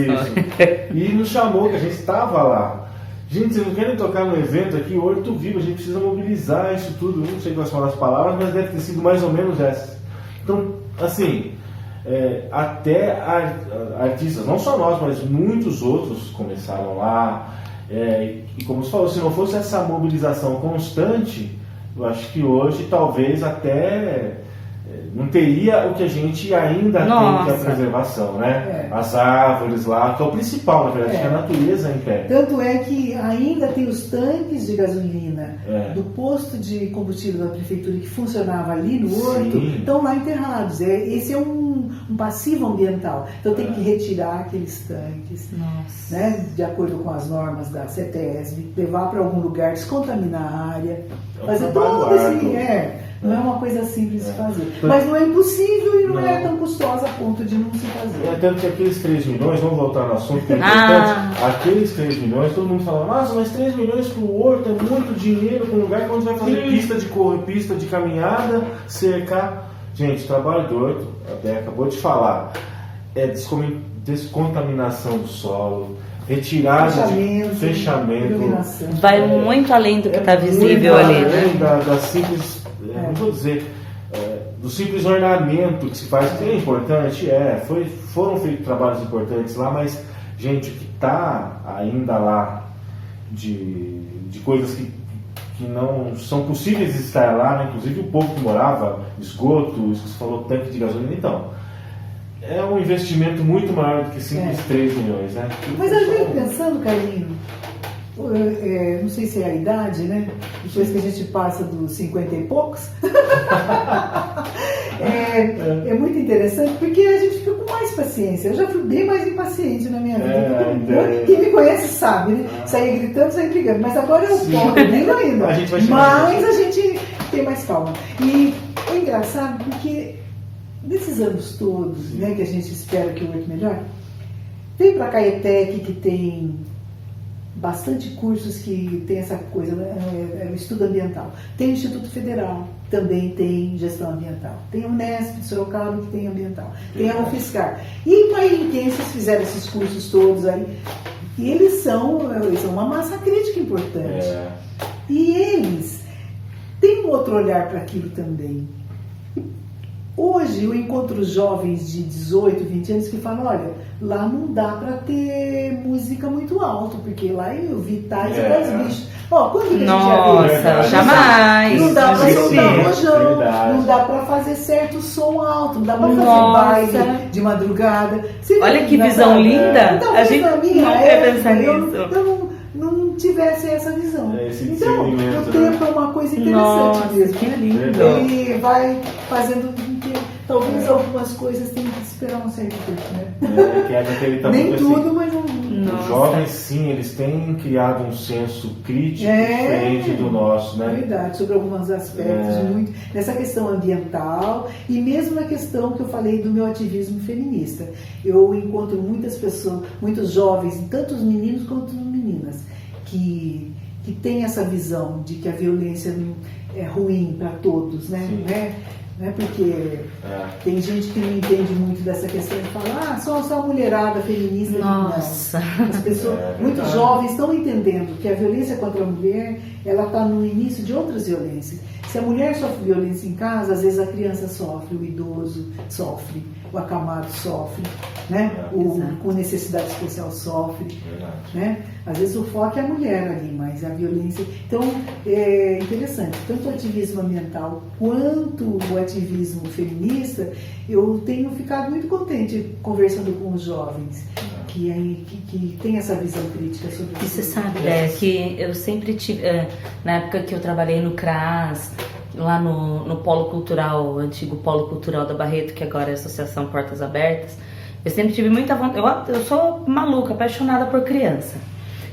E nos chamou, que a gente estava lá. Gente, vocês não querem tocar no evento aqui, o Horto Vivo, a gente precisa mobilizar isso tudo. Não sei quais são as palavras, mas deve ter sido mais ou menos essas. Então, assim, até artistas, não só nós, mas muitos outros começaram lá. E como você falou, se não fosse essa mobilização constante, eu acho que hoje talvez até não teria o que a gente ainda tem, que é a preservação, né? As árvores lá, que é o principal, na verdade, que é a natureza em pé. Tanto é que ainda tem os tanques de gasolina do posto de combustível da prefeitura que funcionava ali no horto, estão lá enterrados. Esse é um passivo ambiental. Então tem que retirar aqueles tanques, né? De acordo com as normas da CETESB, levar para algum lugar, descontaminar a área, fazer todo esse... Não é uma coisa simples de fazer. Mas não é impossível e não é tão custosa a ponto de não se fazer. Tanto que aqueles 3 milhões, vamos voltar no assunto que é importante, aqueles 3 milhões, todo mundo fala, nossa, mas 3 milhões para o horto é muito dinheiro para um lugar onde vai fazer pista de caminhada, cercar. Gente, trabalho do horto, a Bé acabou de falar, descontaminação do solo, retirada de fechamento. Vai muito além do que está visível ali, né? Da simples... não vou dizer, do simples ornamento que se faz, que é importante, foram feitos trabalhos importantes lá, mas, gente, o que está ainda lá de coisas que não são possíveis de estar lá, né? Inclusive o povo que morava, esgoto, isso que você falou, tanque de gasolina, então, é um investimento muito maior do que simples 3 milhões, né? Mas eu venho pensando, Carlinhos, não sei se é a idade, né? Depois que a gente passa dos 50 e poucos, é muito interessante porque a gente fica com mais paciência. Eu já fui bem mais impaciente na minha vida. Quem me conhece sabe, né? Saía gritando, saía brigando. Mas agora eu brigo ainda. Mas a gente tem mais calma. E é engraçado porque nesses anos todos, né, que a gente espera que o outro melhore, vem para a Caetec, que tem bastante cursos que tem essa coisa, né? O estudo ambiental. Tem o Instituto Federal, também tem gestão ambiental. Tem a Unesp de Sorocaba, que tem ambiental. Tem a UFSCar. E mairinquenses fizeram esses cursos todos aí. E eles são uma massa crítica importante. E eles têm um outro olhar para aquilo também. Hoje eu encontro jovens de 18, 20 anos que falam, olha, lá não dá para ter música muito alto, porque lá eu vi tais e tais bichos. Quando que a gente Nossa, jamais! Não dá para soltar rojão, não dá para fazer certo som alto, não dá para fazer baile de madrugada. Olha que visão linda! Então, a gente não quer pensar nisso. Eu não tivesse essa visão. Então, o tempo é uma coisa interessante mesmo. Que lindo! Ele vai fazendo talvez algumas coisas tenham que esperar um certo tempo, né? Nem tudo, mas os jovens, sim, eles têm criado um senso crítico diferente do nosso, né? Verdade, sobre alguns aspectos, muito nessa questão ambiental e mesmo na questão que eu falei do meu ativismo feminista. Eu encontro muitas pessoas, muitos jovens, tanto os meninos quanto as meninas, que têm essa visão de que a violência é ruim para todos, né? Porque tem gente que não entende muito dessa questão de falar, só a mulherada feminista. Nossa! As pessoas, muitos jovens estão entendendo que a violência contra a mulher, ela está no início de outras violências. Se a mulher sofre violência em casa, às vezes a criança sofre, o idoso sofre, o acamado sofre, né? O com necessidade especial sofre, né? Às vezes o foco é a mulher ali, mas a violência... Então, é interessante, tanto o ativismo ambiental quanto o ativismo feminista, eu tenho ficado muito contente conversando com os jovens que tem essa visão crítica sobre isso. E você sabe, que eu sempre tive, na época que eu trabalhei no CRAS, lá no Polo Cultural, o antigo Polo Cultural da Barreto, que agora é a Associação Portas Abertas, eu sempre tive muita vontade, eu sou maluca, apaixonada por criança,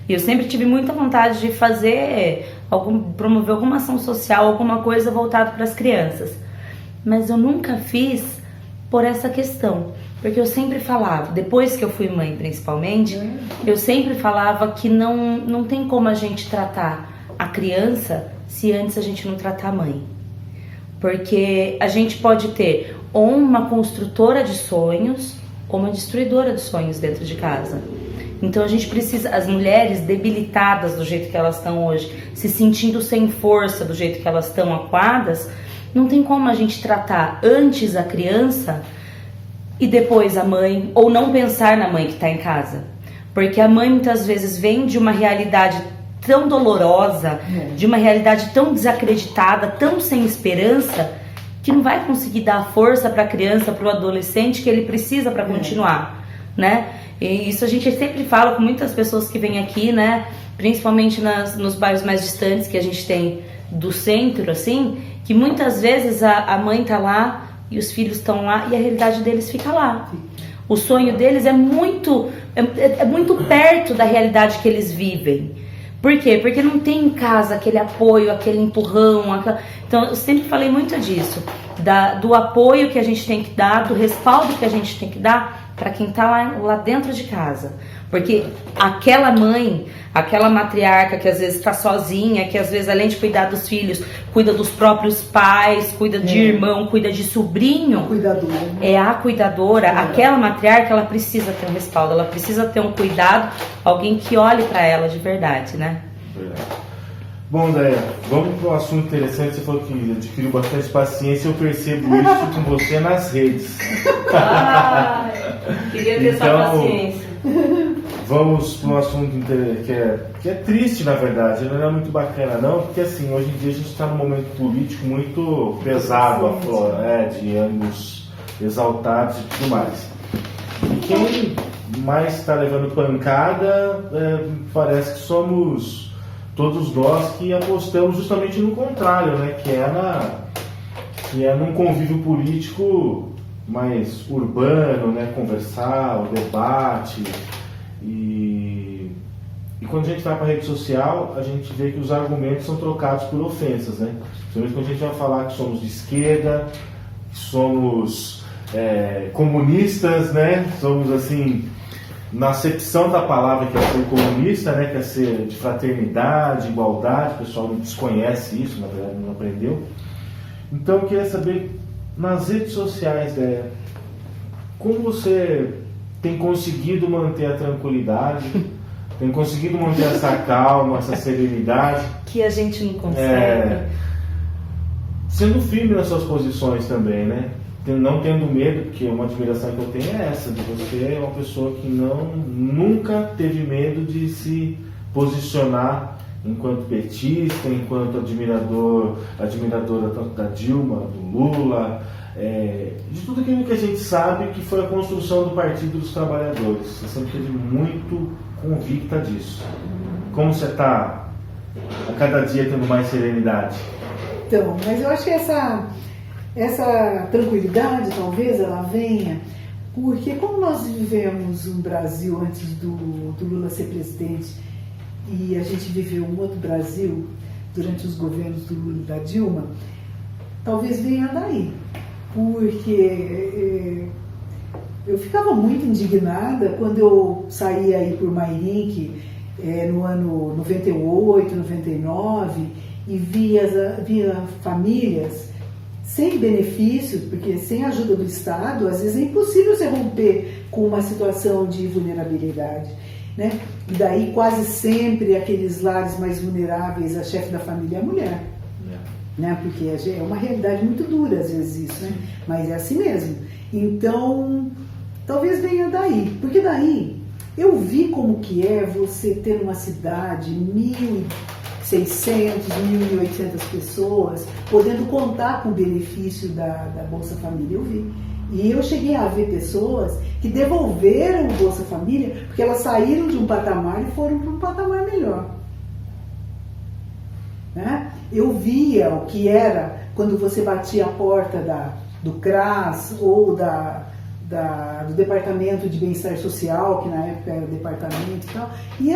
e eu sempre tive muita vontade de promover alguma ação social, alguma coisa voltada para as crianças, mas eu nunca fiz por essa questão. Porque eu sempre falava, depois que eu fui mãe principalmente, eu sempre falava que não tem como a gente tratar a criança se antes a gente não tratar a mãe. Porque a gente pode ter ou uma construtora de sonhos ou uma destruidora de sonhos dentro de casa. Então a gente precisa, as mulheres debilitadas do jeito que elas estão hoje, se sentindo sem força do jeito que elas estão acuadas, não tem como a gente tratar antes a criança e depois a mãe, ou não pensar na mãe que está em casa. Porque a mãe muitas vezes vem de uma realidade tão dolorosa, de uma realidade tão desacreditada, tão sem esperança, que não vai conseguir dar força para a criança, para o adolescente que ele precisa para continuar, né? E isso a gente sempre fala com muitas pessoas que vêm aqui, né? Principalmente nos bairros mais distantes que a gente tem do centro, assim, que muitas vezes a mãe tá lá e os filhos estão lá e a realidade deles fica lá. O sonho deles é muito perto da realidade que eles vivem. Por quê? Porque não tem em casa aquele apoio, aquele empurrão. Então eu sempre falei muito disso, do apoio que a gente tem que dar, do respaldo que a gente tem que dar para quem está lá dentro de casa. Porque aquela mãe, aquela matriarca que às vezes está sozinha, que às vezes além de cuidar dos filhos, cuida dos próprios pais, cuida de irmão, cuida de sobrinho, cuidadora, né? É a cuidadora, aquela matriarca, ela precisa ter um respaldo, ela precisa ter um cuidado, alguém que olhe para ela de verdade, né? Bom, Déia, vamos para um assunto interessante. Você falou que adquiriu bastante paciência. Eu percebo isso com você nas redes. Queria ter essa paciência. Vamos para um assunto que é triste, na verdade. Não é muito bacana, não, porque assim, hoje em dia a gente está num momento político muito pesado, de ânimos exaltados e tudo mais. E quem mais está levando pancada, parece que somos todos nós que apostamos justamente no contrário, né? Que é num convívio político mais urbano, né? Conversar, o debate. E quando a gente vai para a rede social, a gente vê que os argumentos são trocados por ofensas, né? Principalmente quando a gente vai falar que somos de esquerda, que somos comunistas, né? Somos assim... na acepção da palavra, que é ser comunista, né, que é ser de fraternidade, igualdade, o pessoal desconhece isso, na verdade não aprendeu. Então eu queria saber, nas redes sociais, como você tem conseguido manter a tranquilidade, tem conseguido manter essa calma, essa serenidade. Que a gente não consegue. Sendo firme nas suas posições também, né? Não tendo medo, porque uma admiração que eu tenho é essa, de você é uma pessoa que nunca teve medo de se posicionar enquanto petista, enquanto admiradora tanto da Dilma, do Lula, de tudo aquilo que a gente sabe que foi a construção do Partido dos Trabalhadores. Você sempre esteve muito convicta disso. Como você está a cada dia tendo mais serenidade? Então, mas eu acho que essa tranquilidade, talvez, ela venha porque, como nós vivemos um Brasil antes do Lula ser presidente e a gente viveu um outro Brasil durante os governos do Lula e da Dilma, talvez venha daí. Porque eu ficava muito indignada quando eu saía aí por Mairinque no ano 98, 99 e via famílias sem benefícios, porque sem a ajuda do Estado, às vezes é impossível você romper com uma situação de vulnerabilidade, né? E daí quase sempre aqueles lares mais vulneráveis, a chefe da família é a mulher, né? Porque é uma realidade muito dura às vezes isso, né? Mas é assim mesmo. Então, talvez venha daí, porque daí eu vi como que é você ter uma cidade, 1.600, 1.800 pessoas, podendo contar com o benefício da Bolsa Família, eu vi. E eu cheguei a ver pessoas que devolveram o Bolsa Família porque elas saíram de um patamar e foram para um patamar melhor. Né? Eu via o que era quando você batia a porta do CRAS ou do Departamento de Bem-Estar Social, que na época era o departamento e tal, e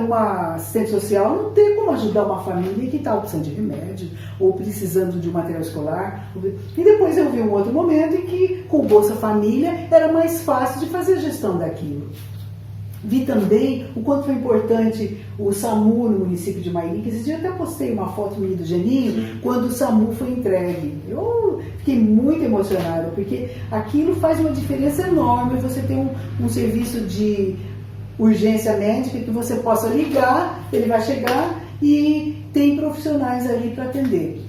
uma assistente social não tem como ajudar uma família que está precisando de remédio ou precisando de um material escolar. E depois eu vi um outro momento em que, com o Bolsa Família, era mais fácil de fazer a gestão daquilo. Vi também o quanto foi importante o SAMU no município de Mairinque. Esse dia até postei uma foto minha do Geninho, quando o SAMU foi entregue. Eu fiquei muito emocionada, porque aquilo faz uma diferença enorme. Você tem um serviço de urgência médica que você possa ligar, ele vai chegar e tem profissionais ali para atender.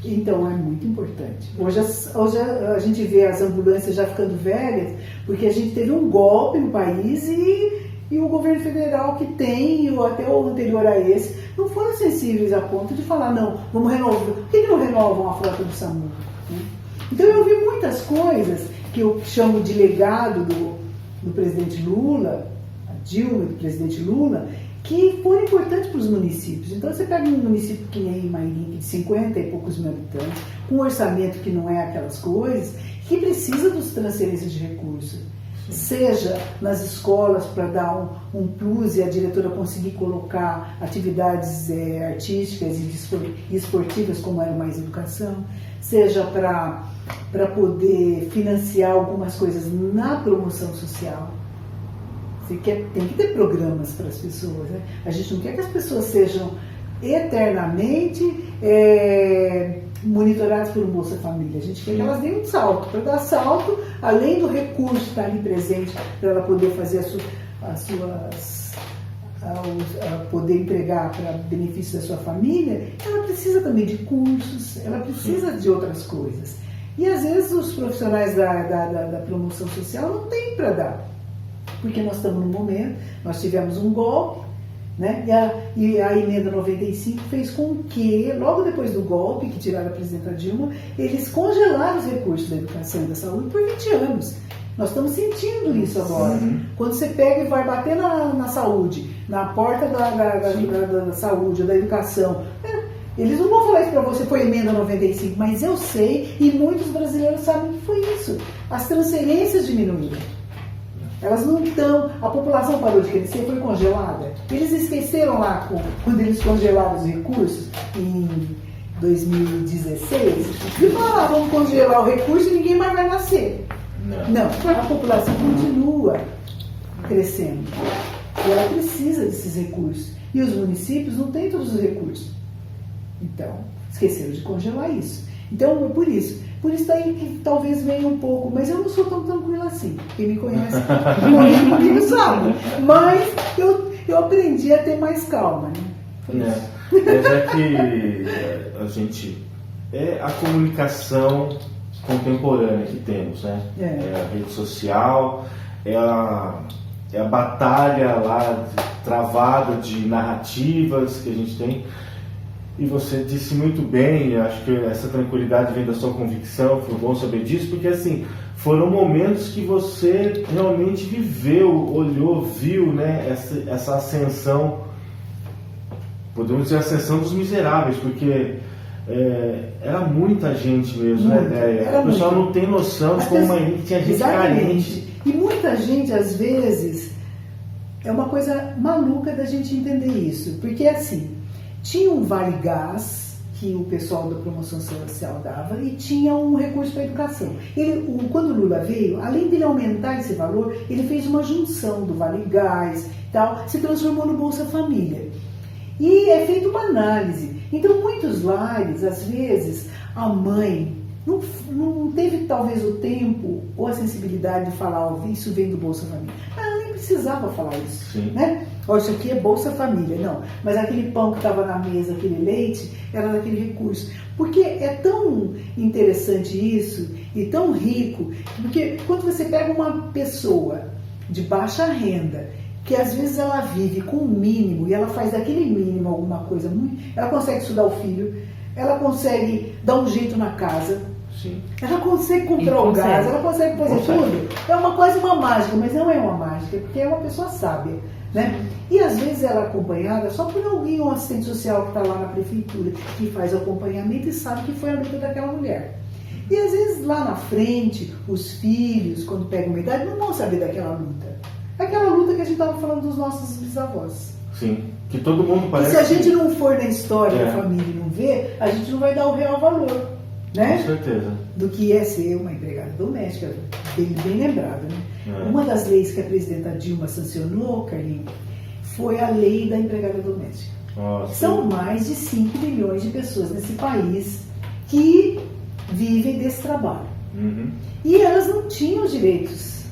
Então é muito importante. Hoje a gente vê as ambulâncias já ficando velhas, porque a gente teve um golpe no país e o governo federal que tem, ou até o anterior a esse, não foram sensíveis a ponto de falar, não, vamos renovar. Por que não renovam a frota do SAMU? Então eu vi muitas coisas que eu chamo de legado do presidente Lula, a Dilma do presidente Lula, que foram importantes para os municípios. Então você pega um município que nem Mairinque, de 50 e poucos mil habitantes, com um orçamento que não é aquelas coisas, que precisa das transferências de recursos. Seja nas escolas para dar um plus e a diretora conseguir colocar atividades artísticas e esportivas, como era Mais Educação, seja para poder financiar algumas coisas na promoção social. Tem que ter programas para as pessoas, né? A gente não quer que as pessoas sejam eternamente monitoradas por um Bolsa Família. A gente quer que elas deem um salto. Para dar salto, além do recurso estar ali presente para ela poder fazer poder empregar para benefício da sua família, ela precisa também de cursos, ela precisa de outras coisas. E às vezes os profissionais da promoção social não têm para dar. Porque nós estamos num momento, nós tivemos um golpe, né? E a emenda 95 fez com que, logo depois do golpe, que tiraram a presidenta Dilma, eles congelaram os recursos da educação e da saúde por 20 anos. Nós estamos sentindo isso agora. Quando você pega e vai bater na saúde, na porta da saúde ou da educação, eles não vão falar isso para você, foi emenda 95, mas eu sei, e muitos brasileiros sabem que foi isso. As transferências diminuíram. Elas não estão. A população parou de crescer, foi congelada. Eles esqueceram lá, quando eles congelaram os recursos, em 2016, de falar, vamos congelar o recurso e ninguém mais vai nascer. Não, a população continua. crescendo. E ela precisa desses recursos. E os municípios não têm todos os recursos. Então, esqueceram de congelar isso. Então, por isso daí que talvez venha um pouco, mas eu não sou tão tranquila assim. Quem me conhece comigo sabe. Mas eu aprendi a ter mais calma, né? Mas é que a gente... É a comunicação contemporânea que temos, né? É a rede social, é a batalha lá travada de narrativas que a gente tem. E você disse muito bem, acho que essa tranquilidade vem da sua convicção, foi bom saber disso, porque assim, foram momentos que você realmente viveu, olhou, viu, né, essa ascensão, podemos dizer ascensão dos miseráveis, porque era muita gente mesmo, né, ideia. O pessoal não tem noção de como tinha gente carente. E muita gente, às vezes, é uma coisa maluca da gente entender isso, porque assim, tinha um vale gás que o pessoal da promoção social dava e tinha um recurso para a educação. Quando o Lula veio, além de ele aumentar esse valor, ele fez uma junção do vale gás e tal, se transformou no Bolsa Família. E é feita uma análise. Então, muitos lares, às vezes, a mãe não teve talvez o tempo ou a sensibilidade de falar, isso vem do Bolsa Família. Ela nem precisava falar isso. Sim. Né? Isso aqui é Bolsa Família, não. Mas aquele pão que estava na mesa, aquele leite, era daquele recurso. Porque é tão interessante isso e tão rico, porque quando você pega uma pessoa de baixa renda, que às vezes ela vive com o mínimo e ela faz daquele mínimo alguma coisa muito... Ela consegue estudar o filho, ela consegue dar um jeito na casa, Sim. Ela consegue comprar o gás, ela consegue fazer tudo. É quase uma mágica, mas não é uma mágica, porque é uma pessoa sábia, né? E às vezes ela é acompanhada só por alguém, um assistente social que está lá na prefeitura, que faz o acompanhamento e sabe que foi a luta daquela mulher. E às vezes lá na frente, os filhos, quando pegam uma idade, não vão saber daquela luta. Aquela luta que a gente estava falando dos nossos bisavós. Sim, que todo mundo parece... E se a gente não for na história da família e não ver, a gente não vai dar o real valor, né? Com certeza. Do que é ser uma empregada doméstica, bem lembrado, né? Uma das leis que a presidenta Dilma sancionou, Carlinhos, foi a lei da empregada doméstica. São mais de 5 milhões de pessoas nesse país que vivem desse trabalho. Uhum. E elas não tinham direitos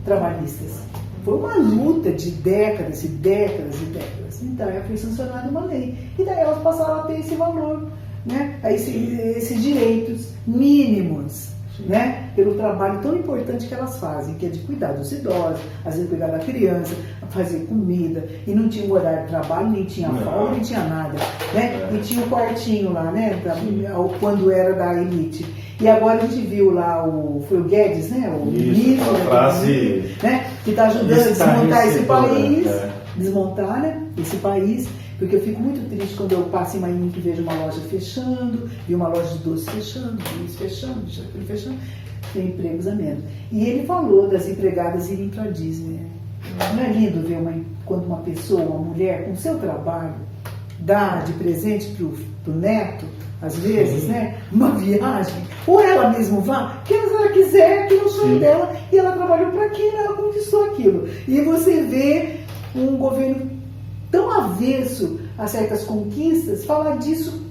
trabalhistas. Foi uma luta de décadas e décadas e décadas. Então, foi sancionada uma lei. E daí elas passaram a ter esse valor, né? Esses direitos mínimos, né? Pelo trabalho tão importante que elas fazem, que é de cuidar dos idosos, às vezes cuidar da criança, fazer comida. E não tinha um horário de trabalho, nem tinha folga, nem tinha nada, né? E tinha um quartinho lá, né? Quando era da elite. E agora a gente viu lá, foi o Guedes, né? O ministro, frase, né? Que está ajudando a desmontar esse país, desmontar, né? Esse país, porque eu fico muito triste quando eu passo em Maine e vejo uma loja fechando, e uma loja de doces fechando, doces fechando, fechando, tem empregos a menos. E ele falou das empregadas irem para a Disney. Não é lindo ver quando uma pessoa, uma mulher, com seu trabalho, dá de presente pro neto, às vezes, né, uma viagem, ou ela mesma vá, que ela quiser, que é o sonho dela, e ela trabalhou para aquilo, ela conquistou aquilo. E você vê um governo tão avesso a certas conquistas, falar disso,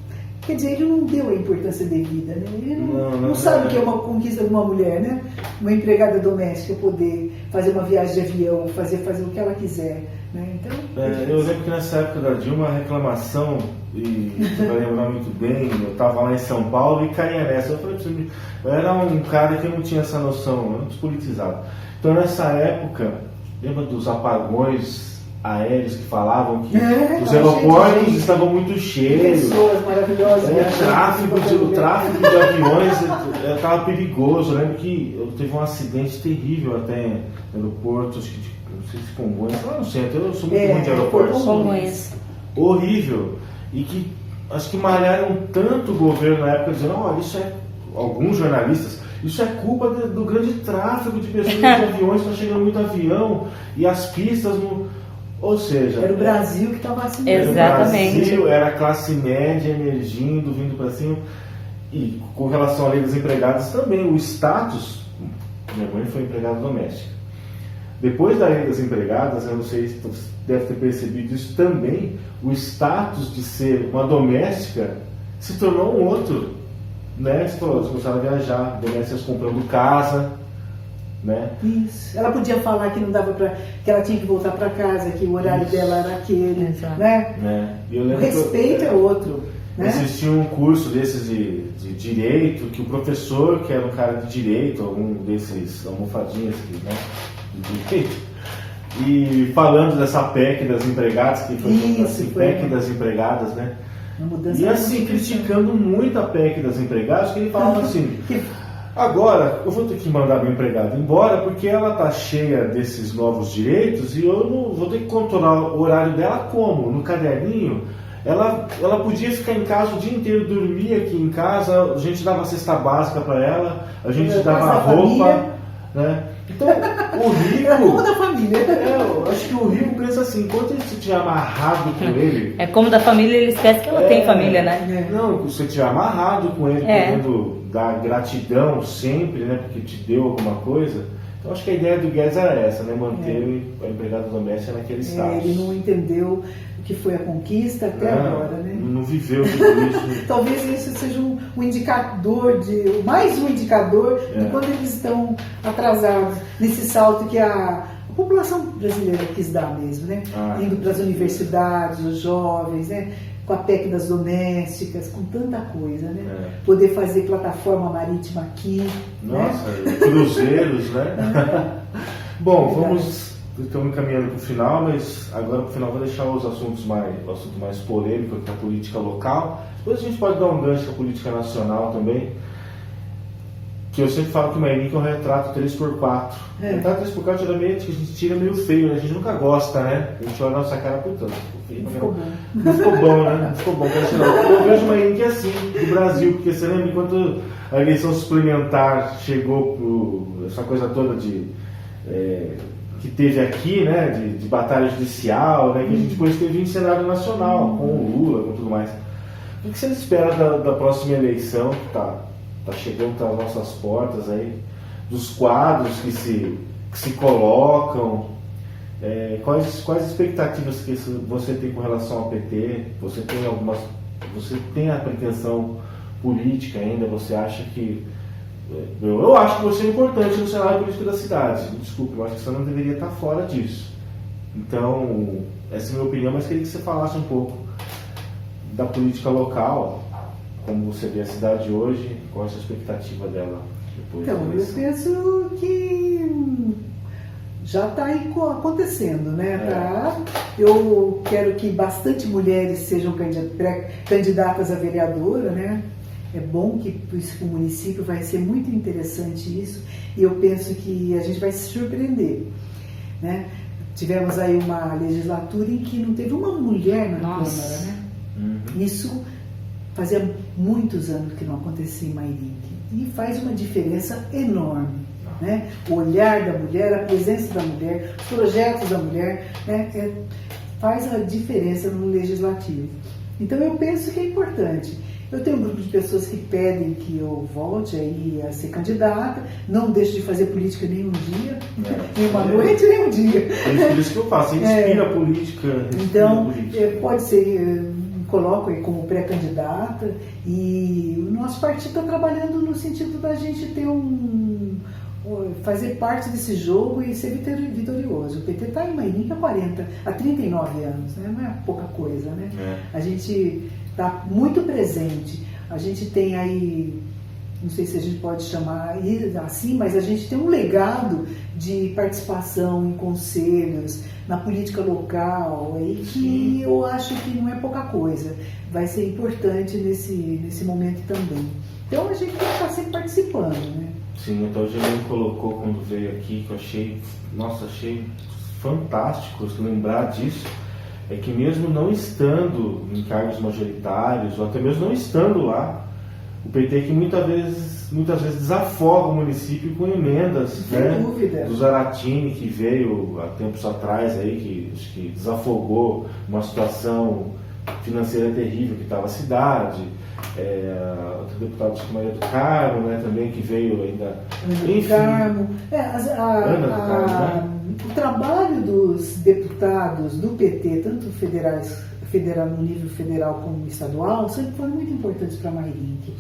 quer dizer, ele não deu a importância devida, né? Ele não sabe o que é uma conquista de uma mulher, né? Uma empregada doméstica poder fazer uma viagem de avião, fazer o que ela quiser, né? Então, eu lembro que nessa época da Dilma, a reclamação, e você vai lembrar muito bem, eu estava lá em São Paulo e caía nessa. Eu falei pra você, eu era um cara que não tinha essa noção, eu não despolitizado. Então nessa época, lembra dos apagões aéreos que falavam que os aeroportos estavam muito cheios, pessoas maravilhosas, o tráfego de aviões estava perigoso. Eu lembro que teve um acidente terrível até no aeroporto, acho que não sei se Congonhas, lá no centro, eu sou muito ruim de aeroportos. Congonhas. Horrível. E que acho que malharam tanto o governo na época dizendo, olha, isso é, alguns jornalistas, isso é culpa do grande tráfego de pessoas de aviões, está chegando muito avião e as pistas não... Ou seja... Era o Brasil que estava assim. Exatamente. Era o Brasil, era a classe média emergindo, vindo para cima. E com relação à lei das empregadas também, o status... Minha mãe foi empregada doméstica. depois da lei das empregadas, eu não sei se você deve ter percebido isso também, o status de ser uma doméstica se tornou um outro, né? Eles começaram a viajar, domésticas comprando casa, né? Isso. Ela podia falar que não dava para, que ela tinha que voltar para casa, que o horário dela era aquele, Exato. né? Eu O lembro respeito é outro, né? existia um curso desses de direito, que o professor, que era um cara de direito, algum desses almofadinhas aqui, né, de direito, e falando dessa PEC das empregadas, que foi Isso, assim, foi. PEC das empregadas, né? Uma mudança E assim, muito criticando muito a PEC das empregadas, que ele falava assim, Que- agora eu vou ter que mandar meu empregado embora porque ela tá cheia desses novos direitos e eu não vou ter que controlar o horário dela como? No caderninho, ela podia ficar em casa o dia inteiro, dormir aqui em casa, a gente dava cesta básica para ela, a gente dava da roupa, família. né? Então, o Era como rico, da família. eu acho que o rico pensa assim, enquanto ele se tiver amarrado com ele, É como da família, ele esquece que ela tem família, né? não, se você estiver amarrado com ele, É. podendo dar gratidão sempre, né, porque te deu alguma coisa. Então acho que a ideia do Guedes era essa, né, manter a empregada doméstica naquele status. Ele não entendeu o que foi a conquista até agora, né? Não viveu tudo isso. Talvez isso seja um indicador mais um indicador É. de quando eles estão atrasados nesse salto que a população brasileira quis dar mesmo, né? Ah, Indo para as universidades, os jovens, né? Com a PEC das domésticas, com tanta coisa, né? É. Poder fazer plataforma marítima aqui, né? Nossa, cruzeiros, né? Bom, estamos caminhando para o final, mas agora para o final vou deixar o assunto mais polêmico, que é a política local. Depois a gente pode dar um gancho para a política nacional também, que eu sempre falo que o Mairink é um retrato 3x4. É. Retrato 3x4 geralmente que a gente tira meio feio, né? A gente nunca gosta, né? A gente olha a nossa cara, puta, Não ficou bom. não ficou bom, né? Não ficou bom. Eu vejo o Mairink assim, do Brasil, porque você lembra enquanto a eleição suplementar chegou essa coisa toda que teve aqui, né? De batalha judicial, né? Que a gente depois teve em cenário nacional, com o Lula, com tudo mais. O que você espera da próxima eleição, que tá chegando às nossas portas aí, dos quadros que se colocam, quais expectativas que você tem com relação ao PT? Você tem a pretensão política ainda? Você acha que eu acho que você é importante no cenário político da cidade. Desculpe, eu acho que você não deveria estar fora disso. Então, essa é a minha opinião, mas queria que você falasse um pouco da política local, como você vê a cidade hoje, qual é a sua expectativa dela depois da Então, eu eleição? penso que já está aí acontecendo, né? Eu quero que bastante mulheres sejam candidatas a vereadora, né? É bom que o município vai ser muito interessante isso, e eu penso que a gente vai se surpreender, né? Tivemos aí uma legislatura em que não teve uma mulher na Nossa. Câmara, né? Uhum. Isso fazia muitos anos que não acontecia em Mairink, e faz uma diferença enorme, né? O olhar da mulher, a presença da mulher, os projetos da mulher, né? Faz a diferença no legislativo. Então eu penso que é importante. Eu tenho um grupo de pessoas que pedem que eu volte aí a ser candidata, não deixo de fazer política nenhum dia, nem uma noite, nem um dia. É por isso que eu faço, você inspira a política. Então, pode ser, me coloco aí como pré-candidata, e o nosso partido está trabalhando no sentido da gente ter fazer parte desse jogo e ser vitorioso. O PT está em Mairink há 39 anos, né? Não é pouca coisa, né? A gente está muito presente. A gente tem aí, não sei se a gente pode chamar assim, mas a gente tem um legado de participação em conselhos, na política local, aí, que eu acho que não é pouca coisa. Vai ser importante nesse momento também. Então a gente tem que estar sempre participando, né? Sim, então o Gelino colocou quando veio aqui, que eu achei fantástico lembrar disso, é que mesmo não estando em cargos majoritários, ou até mesmo não estando lá, o PT que muitas vezes desafoga o município com emendas, Sem né? dúvida. Do Zaratini, que veio há tempos atrás aí, que desafogou uma situação financeira terrível que estava a cidade. Outro deputado, acho que Maria do Carmo, né, também, que veio ainda. Ana do Carmo. Ana do Carmo, né? o trabalho dos deputados do PT, tanto no nível federal como estadual, sempre foram muito importantes para a Mairink.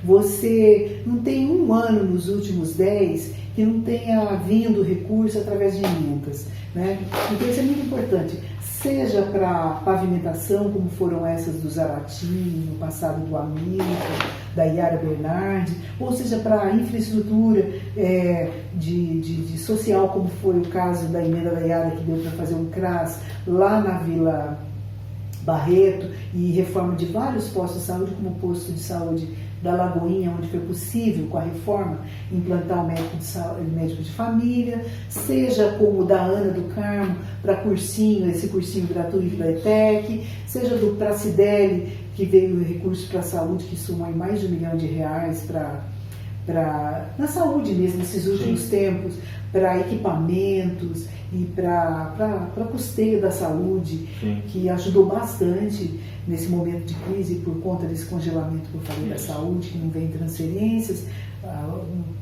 Você não tem um ano nos últimos 10 que não tenha vindo recurso através de emendas, né? Então isso é muito importante, seja para pavimentação, como foram essas do Zarati, no passado do Hamilton, da Yara Bernardi, ou seja para infraestrutura de social, como foi o caso da emenda da Yara, que deu para fazer um CRAS lá na Vila Barreto, e reforma de vários postos de saúde, como o posto de saúde da Lagoinha, onde foi possível, com a reforma, implantar o médico de família, seja como o da Ana do Carmo, para cursinho, esse cursinho gratuito da ETEC, seja do Pracidelli, que veio recurso para a saúde, que somou mais de R$1 milhão na saúde mesmo, nesses últimos tempos, para equipamentos e para custeio da saúde, que ajudou bastante nesse momento de crise por conta desse congelamento que eu falei da saúde, que não vem transferências,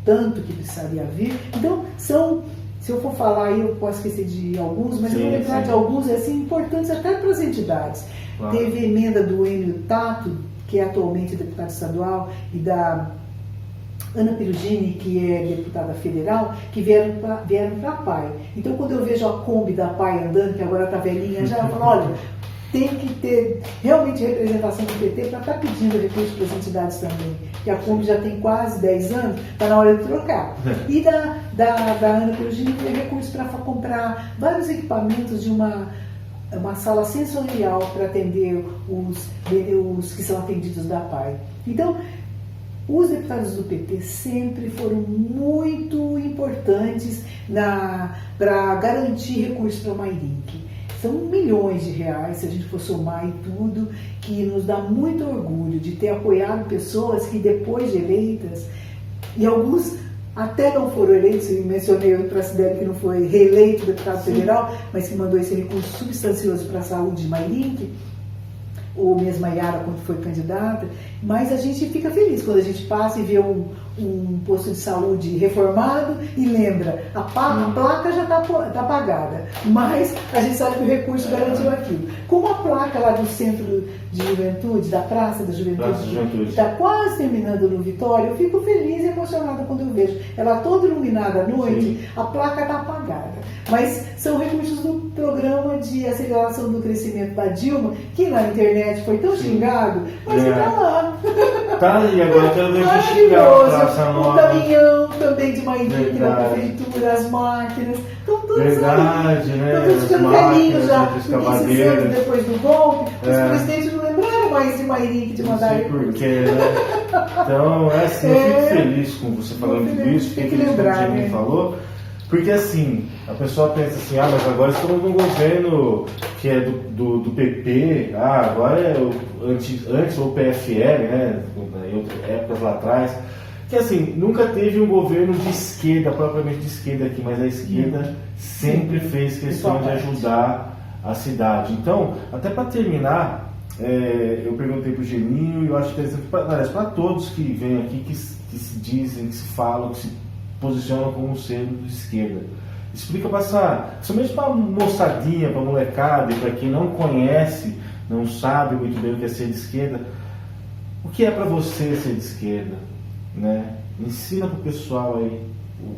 tanto que precisaria vir. Então, se eu for falar aí, eu posso esquecer de alguns, mas eu vou lembrar de alguns assim, importantes até para as entidades. Claro. Teve emenda do Enio Tato, que é atualmente deputado estadual, e da Ana Perugini, que é deputada federal, que vieram para a PAI. Então, quando eu vejo a Kombi da PAI andando, que agora está velhinha já, eu falo, olha, tem que ter realmente representação do PT para estar pedindo recursos para as entidades também. Que a Kombi já tem quase 10 anos, está na hora de trocar. E da Ana Perugini tem recursos para comprar vários equipamentos de uma sala sensorial para atender os que são atendidos da PAI. Então, os deputados do PT sempre foram muito importantes para garantir recursos para a Mairink. São milhões de reais, se a gente for somar e tudo, que nos dá muito orgulho de ter apoiado pessoas que depois de eleitas, e alguns até não foram eleitos, eu mencionei o Pracidelli, que não foi reeleito deputado federal, mas que mandou esse recurso substancioso para a saúde de Mairink, ou mesmo a Yara, quando foi candidata, mas a gente fica feliz quando a gente passa e vê um posto de saúde reformado e lembra, a placa já está pagada, mas a gente sabe que o recurso garantiu aquilo. Como a placa lá do Centro de Juventude, da Praça da Juventude, que está quase terminando no Vitória, eu fico feliz e emocionada quando eu vejo ela toda iluminada à noite, a placa está apagada. Mas são recursos do programa de aceleração do crescimento da Dilma, que na internet foi tão xingado, mas está lá. Tá ali, agora quero ver a gente xingar a Praça Nova. O caminhão também de Mairink na prefeitura, as máquinas, estão todos verdade, ali. né? Estão ficando velhinhos já, as esses anos depois do golpe, os presidentes não lembraram mais de Mairink, de mandar recursos. Porquê, né? Então, assim, eu fico feliz com você falando tudo isso, fiquei feliz com o que você me falou. Porque assim, a pessoa pensa assim, mas agora estamos num governo que é do PP, agora é antes o PFL, né, em outras épocas lá atrás, que assim, nunca teve um governo de esquerda, propriamente de esquerda aqui, mas a esquerda sempre fez questão de ajudar a cidade. Então, até para terminar, eu perguntei para o Geninho, e eu acho interessante, para todos que vêm aqui, que se dizem, que se falam, que se posicionam como sendo de esquerda. Explica para principalmente para a moçadinha, para a molecada, e para quem não conhece, não sabe muito bem o que é ser de esquerda, o que é para você ser de esquerda, né? Ensina para o pessoal aí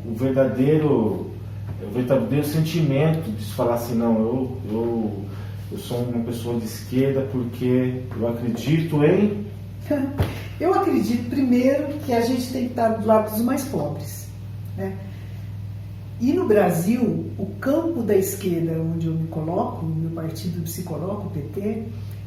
o verdadeiro sentimento de se falar assim, não, eu sou uma pessoa de esquerda porque eu acredito em... Eu acredito, primeiro, que a gente tem que estar do lado dos mais pobres, né? E no Brasil, o campo da esquerda, onde eu me coloco, o meu partido se coloca, o PT,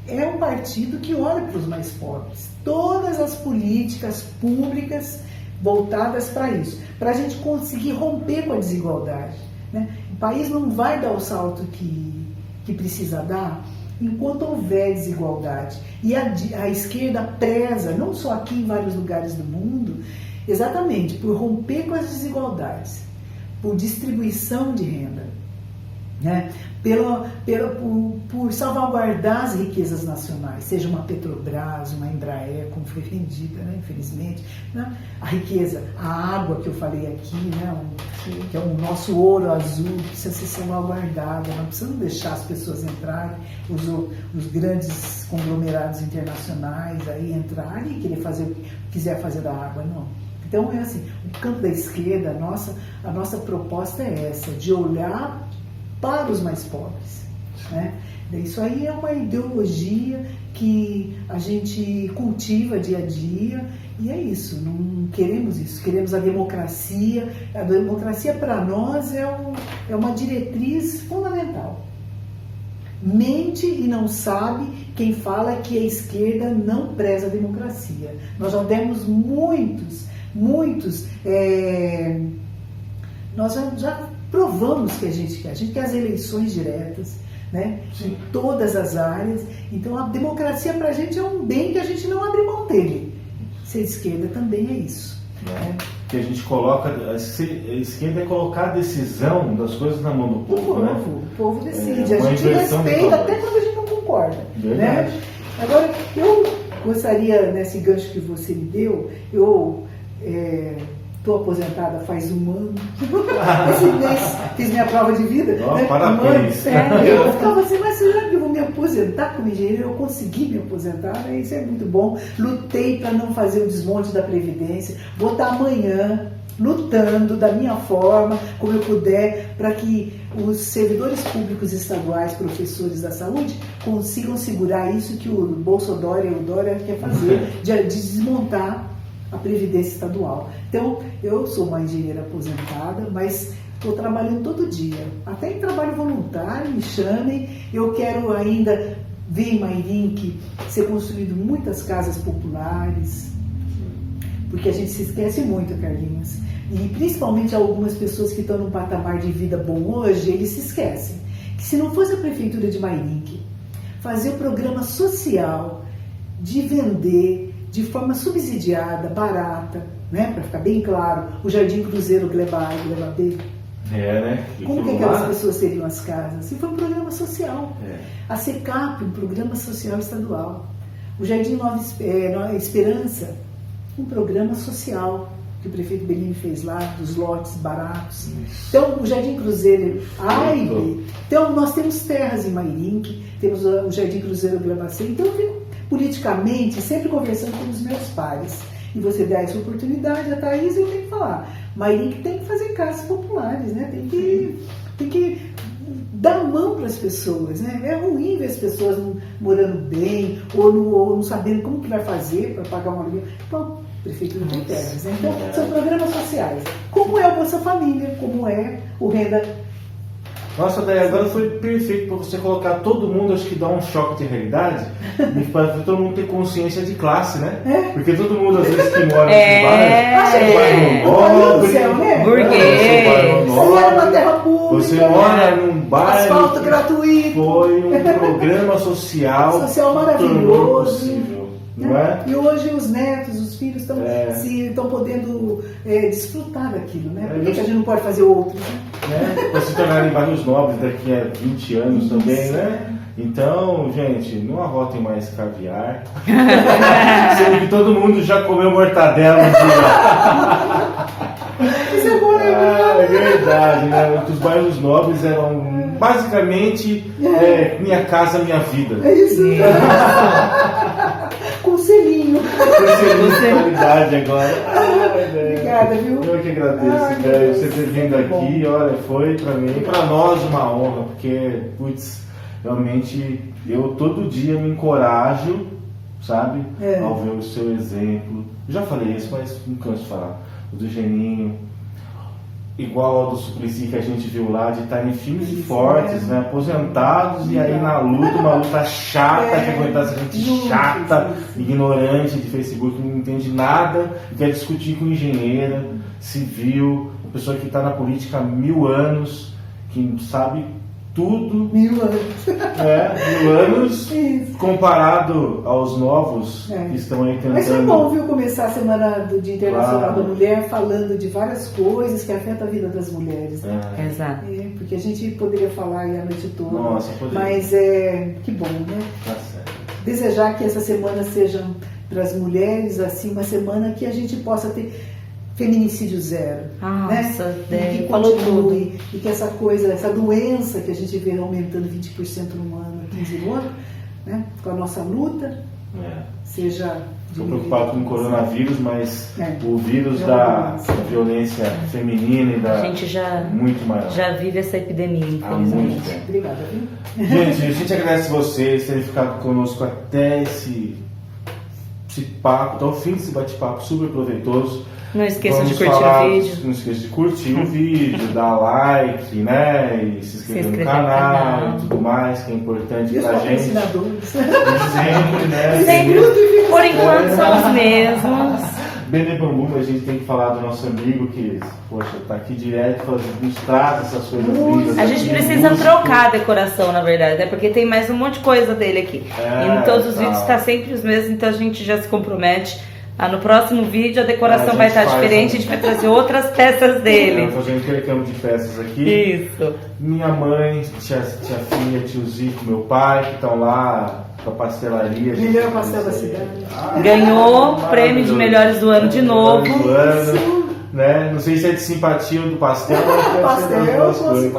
é um partido que olha para os mais pobres. Todas as políticas públicas voltadas para isso, para a gente conseguir romper com a desigualdade, né? O país não vai dar o salto que precisa dar enquanto houver desigualdade. E a esquerda preza, não só aqui, em vários lugares do mundo, exatamente por romper com as desigualdades, por distribuição de renda. né? Por salvaguardar as riquezas nacionais, seja uma Petrobras, uma Embraer, como foi vendida, né, infelizmente, né? A riqueza, a água que eu falei aqui, né, que é o nosso ouro azul, que precisa ser salvaguardada, não precisamos deixar as pessoas entrarem, os grandes conglomerados internacionais aí entrarem e querer fazer o que quiser fazer da água, não. Então é assim, o campo da esquerda, a nossa proposta é essa, de olhar para os mais pobres, né? Isso aí é uma ideologia que a gente cultiva dia a dia e é isso, não queremos isso, queremos a democracia. A democracia para nós é uma diretriz fundamental. Mente e não sabe quem fala que a esquerda não preza a democracia. Nós já demos muitos, nós já provamos que a gente quer as eleições diretas, né, em todas as áreas. Então a democracia para a gente é um bem que a gente não abre mão dele. Ser esquerda também é isso. Né? Que a gente coloca, a esquerda é colocar a decisão das coisas na mão do povo, né? O povo decide, a gente respeita até quando a gente não concorda. Verdade. Né? Agora, eu gostaria, nesse gancho que você me deu, eu estou aposentada faz 1 ano. Esse mês fiz minha prova de vida. Oh, né? Parabéns. Eu ficava assim, mas será que eu vou me aposentar como engenheiro? Eu consegui me aposentar, né? Isso é muito bom. Lutei para não fazer o desmonte da Previdência. Vou estar amanhã lutando da minha forma, como eu puder, para que os servidores públicos estaduais, professores da saúde, consigam segurar isso que o Bolsonaro e o Dória quer fazer, de desmontar a Previdência Estadual. Então, eu sou uma engenheira aposentada, mas estou trabalhando todo dia. Até em trabalho voluntário, me chamem. Eu quero ainda ver em Mairinque ser construído muitas casas populares, porque a gente se esquece muito, Carlinhos. E principalmente algumas pessoas que estão num patamar de vida bom hoje, eles se esquecem. Que se não fosse a Prefeitura de Mairinque fazer o programa social de vender de forma subsidiada, barata, né, para ficar bem claro, o Jardim Cruzeiro Gleba A e Gleba B. Né? Como que aquelas pessoas teriam as casas? Se foi um programa social. A SECAP, um programa social estadual. O Jardim Nova Esperança, um programa social que o prefeito Bellini fez lá, dos lotes baratos. Isso. Então, o Jardim Cruzeiro A e B. Então, nós temos terras em Mairinque, temos o Jardim Cruzeiro Gleba C. Então, eu fico politicamente sempre conversando com os meus pares. E você dá essa oportunidade, a Thaís, eu tenho que falar. Mairinque tem que fazer casas populares, né? Tem que dar mão para as pessoas, né? É ruim ver as pessoas não morando bem ou não sabendo como que vai fazer para pagar uma aluguel. Então, Prefeitura tem terras, né? Então, são programas sociais. Como é o Bolsa Família, como é o Renda. Nossa, daí agora foi perfeito para você colocar todo mundo, acho que dá um choque de realidade, e para todo mundo ter consciência de classe, né? Porque todo mundo, às vezes, que mora nesses bairros, burguês, você mora na terra pública, você mora num bairro, asfalto gratuito, foi um programa social maravilhoso, possível. Não é? E hoje os netos, os filhos estão podendo desfrutar daquilo, né? Por que a gente não pode fazer outros? Né? Para se tornarem vários nobres daqui a 20 anos também, né? Então, gente, não arrotem mais caviar. Sendo que todo mundo já comeu mortadela um dia. Isso é bom, né? É verdade, né? Os bairros nobres eram basicamente Minha Casa Minha Vida. É isso. Conselhinho. Conselhinho de qualidade agora. Obrigada, viu? Eu que agradeço, velho, você ter vindo aqui. Olha, foi pra mim e pra nós uma honra, porque, putz, realmente eu todo dia me encorajo, sabe? Ao ver o seu exemplo. Eu já falei isso, mas não canso de falar. O do Geninho, igual ao do Suplicy que a gente viu lá, de estarem firmes e fortes, né? Aposentados, e aí na luta, uma luta chata, que aguentar essa gente chata, ignorante de Facebook, que não entende nada, e quer discutir com engenheira, civil, uma pessoa que está na política há 1000 anos, que sabe tudo. 1000 anos. 1000 anos Isso. comparado aos novos É. que estão aí tentando. Mas foi bom, viu, começar a Semana do Dia Internacional Claro. da Mulher falando de várias coisas que afetam a vida das mulheres. Né? Exato. Porque a gente poderia falar aí a noite toda. Nossa, poderia. Mas que bom, né? Tá certo. Desejar que essa semana seja para as mulheres assim uma semana que a gente possa ter feminicídio zero, Nossa, né? Débora, E que falou continue, e que essa coisa, essa doença que a gente vê aumentando 20% no ano, 15% no ano, né? Com a nossa luta, seja... Estou preocupado com o coronavírus, mas o vírus É da violência feminina e da... A gente muito maior. já vive essa epidemia, Há muito infelizmente. tempo. Obrigada, viu? Gente, a gente agradece vocês terem ficado conosco até esse papo, até o fim desse bate-papo super proveitoso. Não esqueçam de Vamos curtir falar- o vídeo. Não esqueça de curtir o vídeo, dar like, né? E se inscrever no canal e tudo mais, que é importante E os pra gente. patrocinadores. Sempre, né? Sempre, por enquanto, são os mesmos. Benebambu, a gente tem que falar do nosso amigo que, poxa, tá aqui direto, nos traz essas coisas lindas. A gente aqui, precisa música. trocar a decoração, na verdade, né? Porque tem mais um monte de coisa dele aqui. E em todos os tá. vídeos tá sempre os mesmos, então a gente já se compromete. No próximo vídeo a decoração A vai gente estar faz, diferente, a gente vai trazer outras peças dele. Vamos fazer um intercâmbio de peças aqui. Isso. Minha mãe, tia Filha, tio Zico, meu pai, que estão lá com a pastelaria. Melhor pastel da cidade. Ganhou o prêmio de melhores do ano de novo. Melhores do ano, né? Não sei se é de simpatia ou do pastel, mas Pastel, deve ser das duas coisas.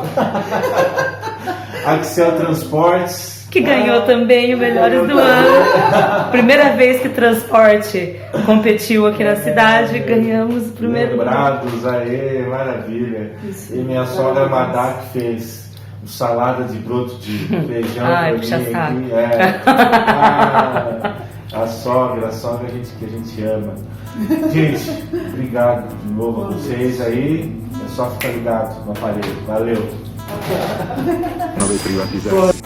Axel Transportes. Que ganhou também o Melhores do Ano. Primeira vez que transporte competiu aqui na cidade, ganhamos o primeiro lugar. Lembrados, aê, maravilha. Isso. E minha sogra Madá que fez salada de broto de feijão. Ai, pra puxa mim saco. aqui. A sogra que a gente ama. Gente, obrigado de novo a vocês aí. É só ficar ligado no aparelho. Valeu. Nove privatizadas.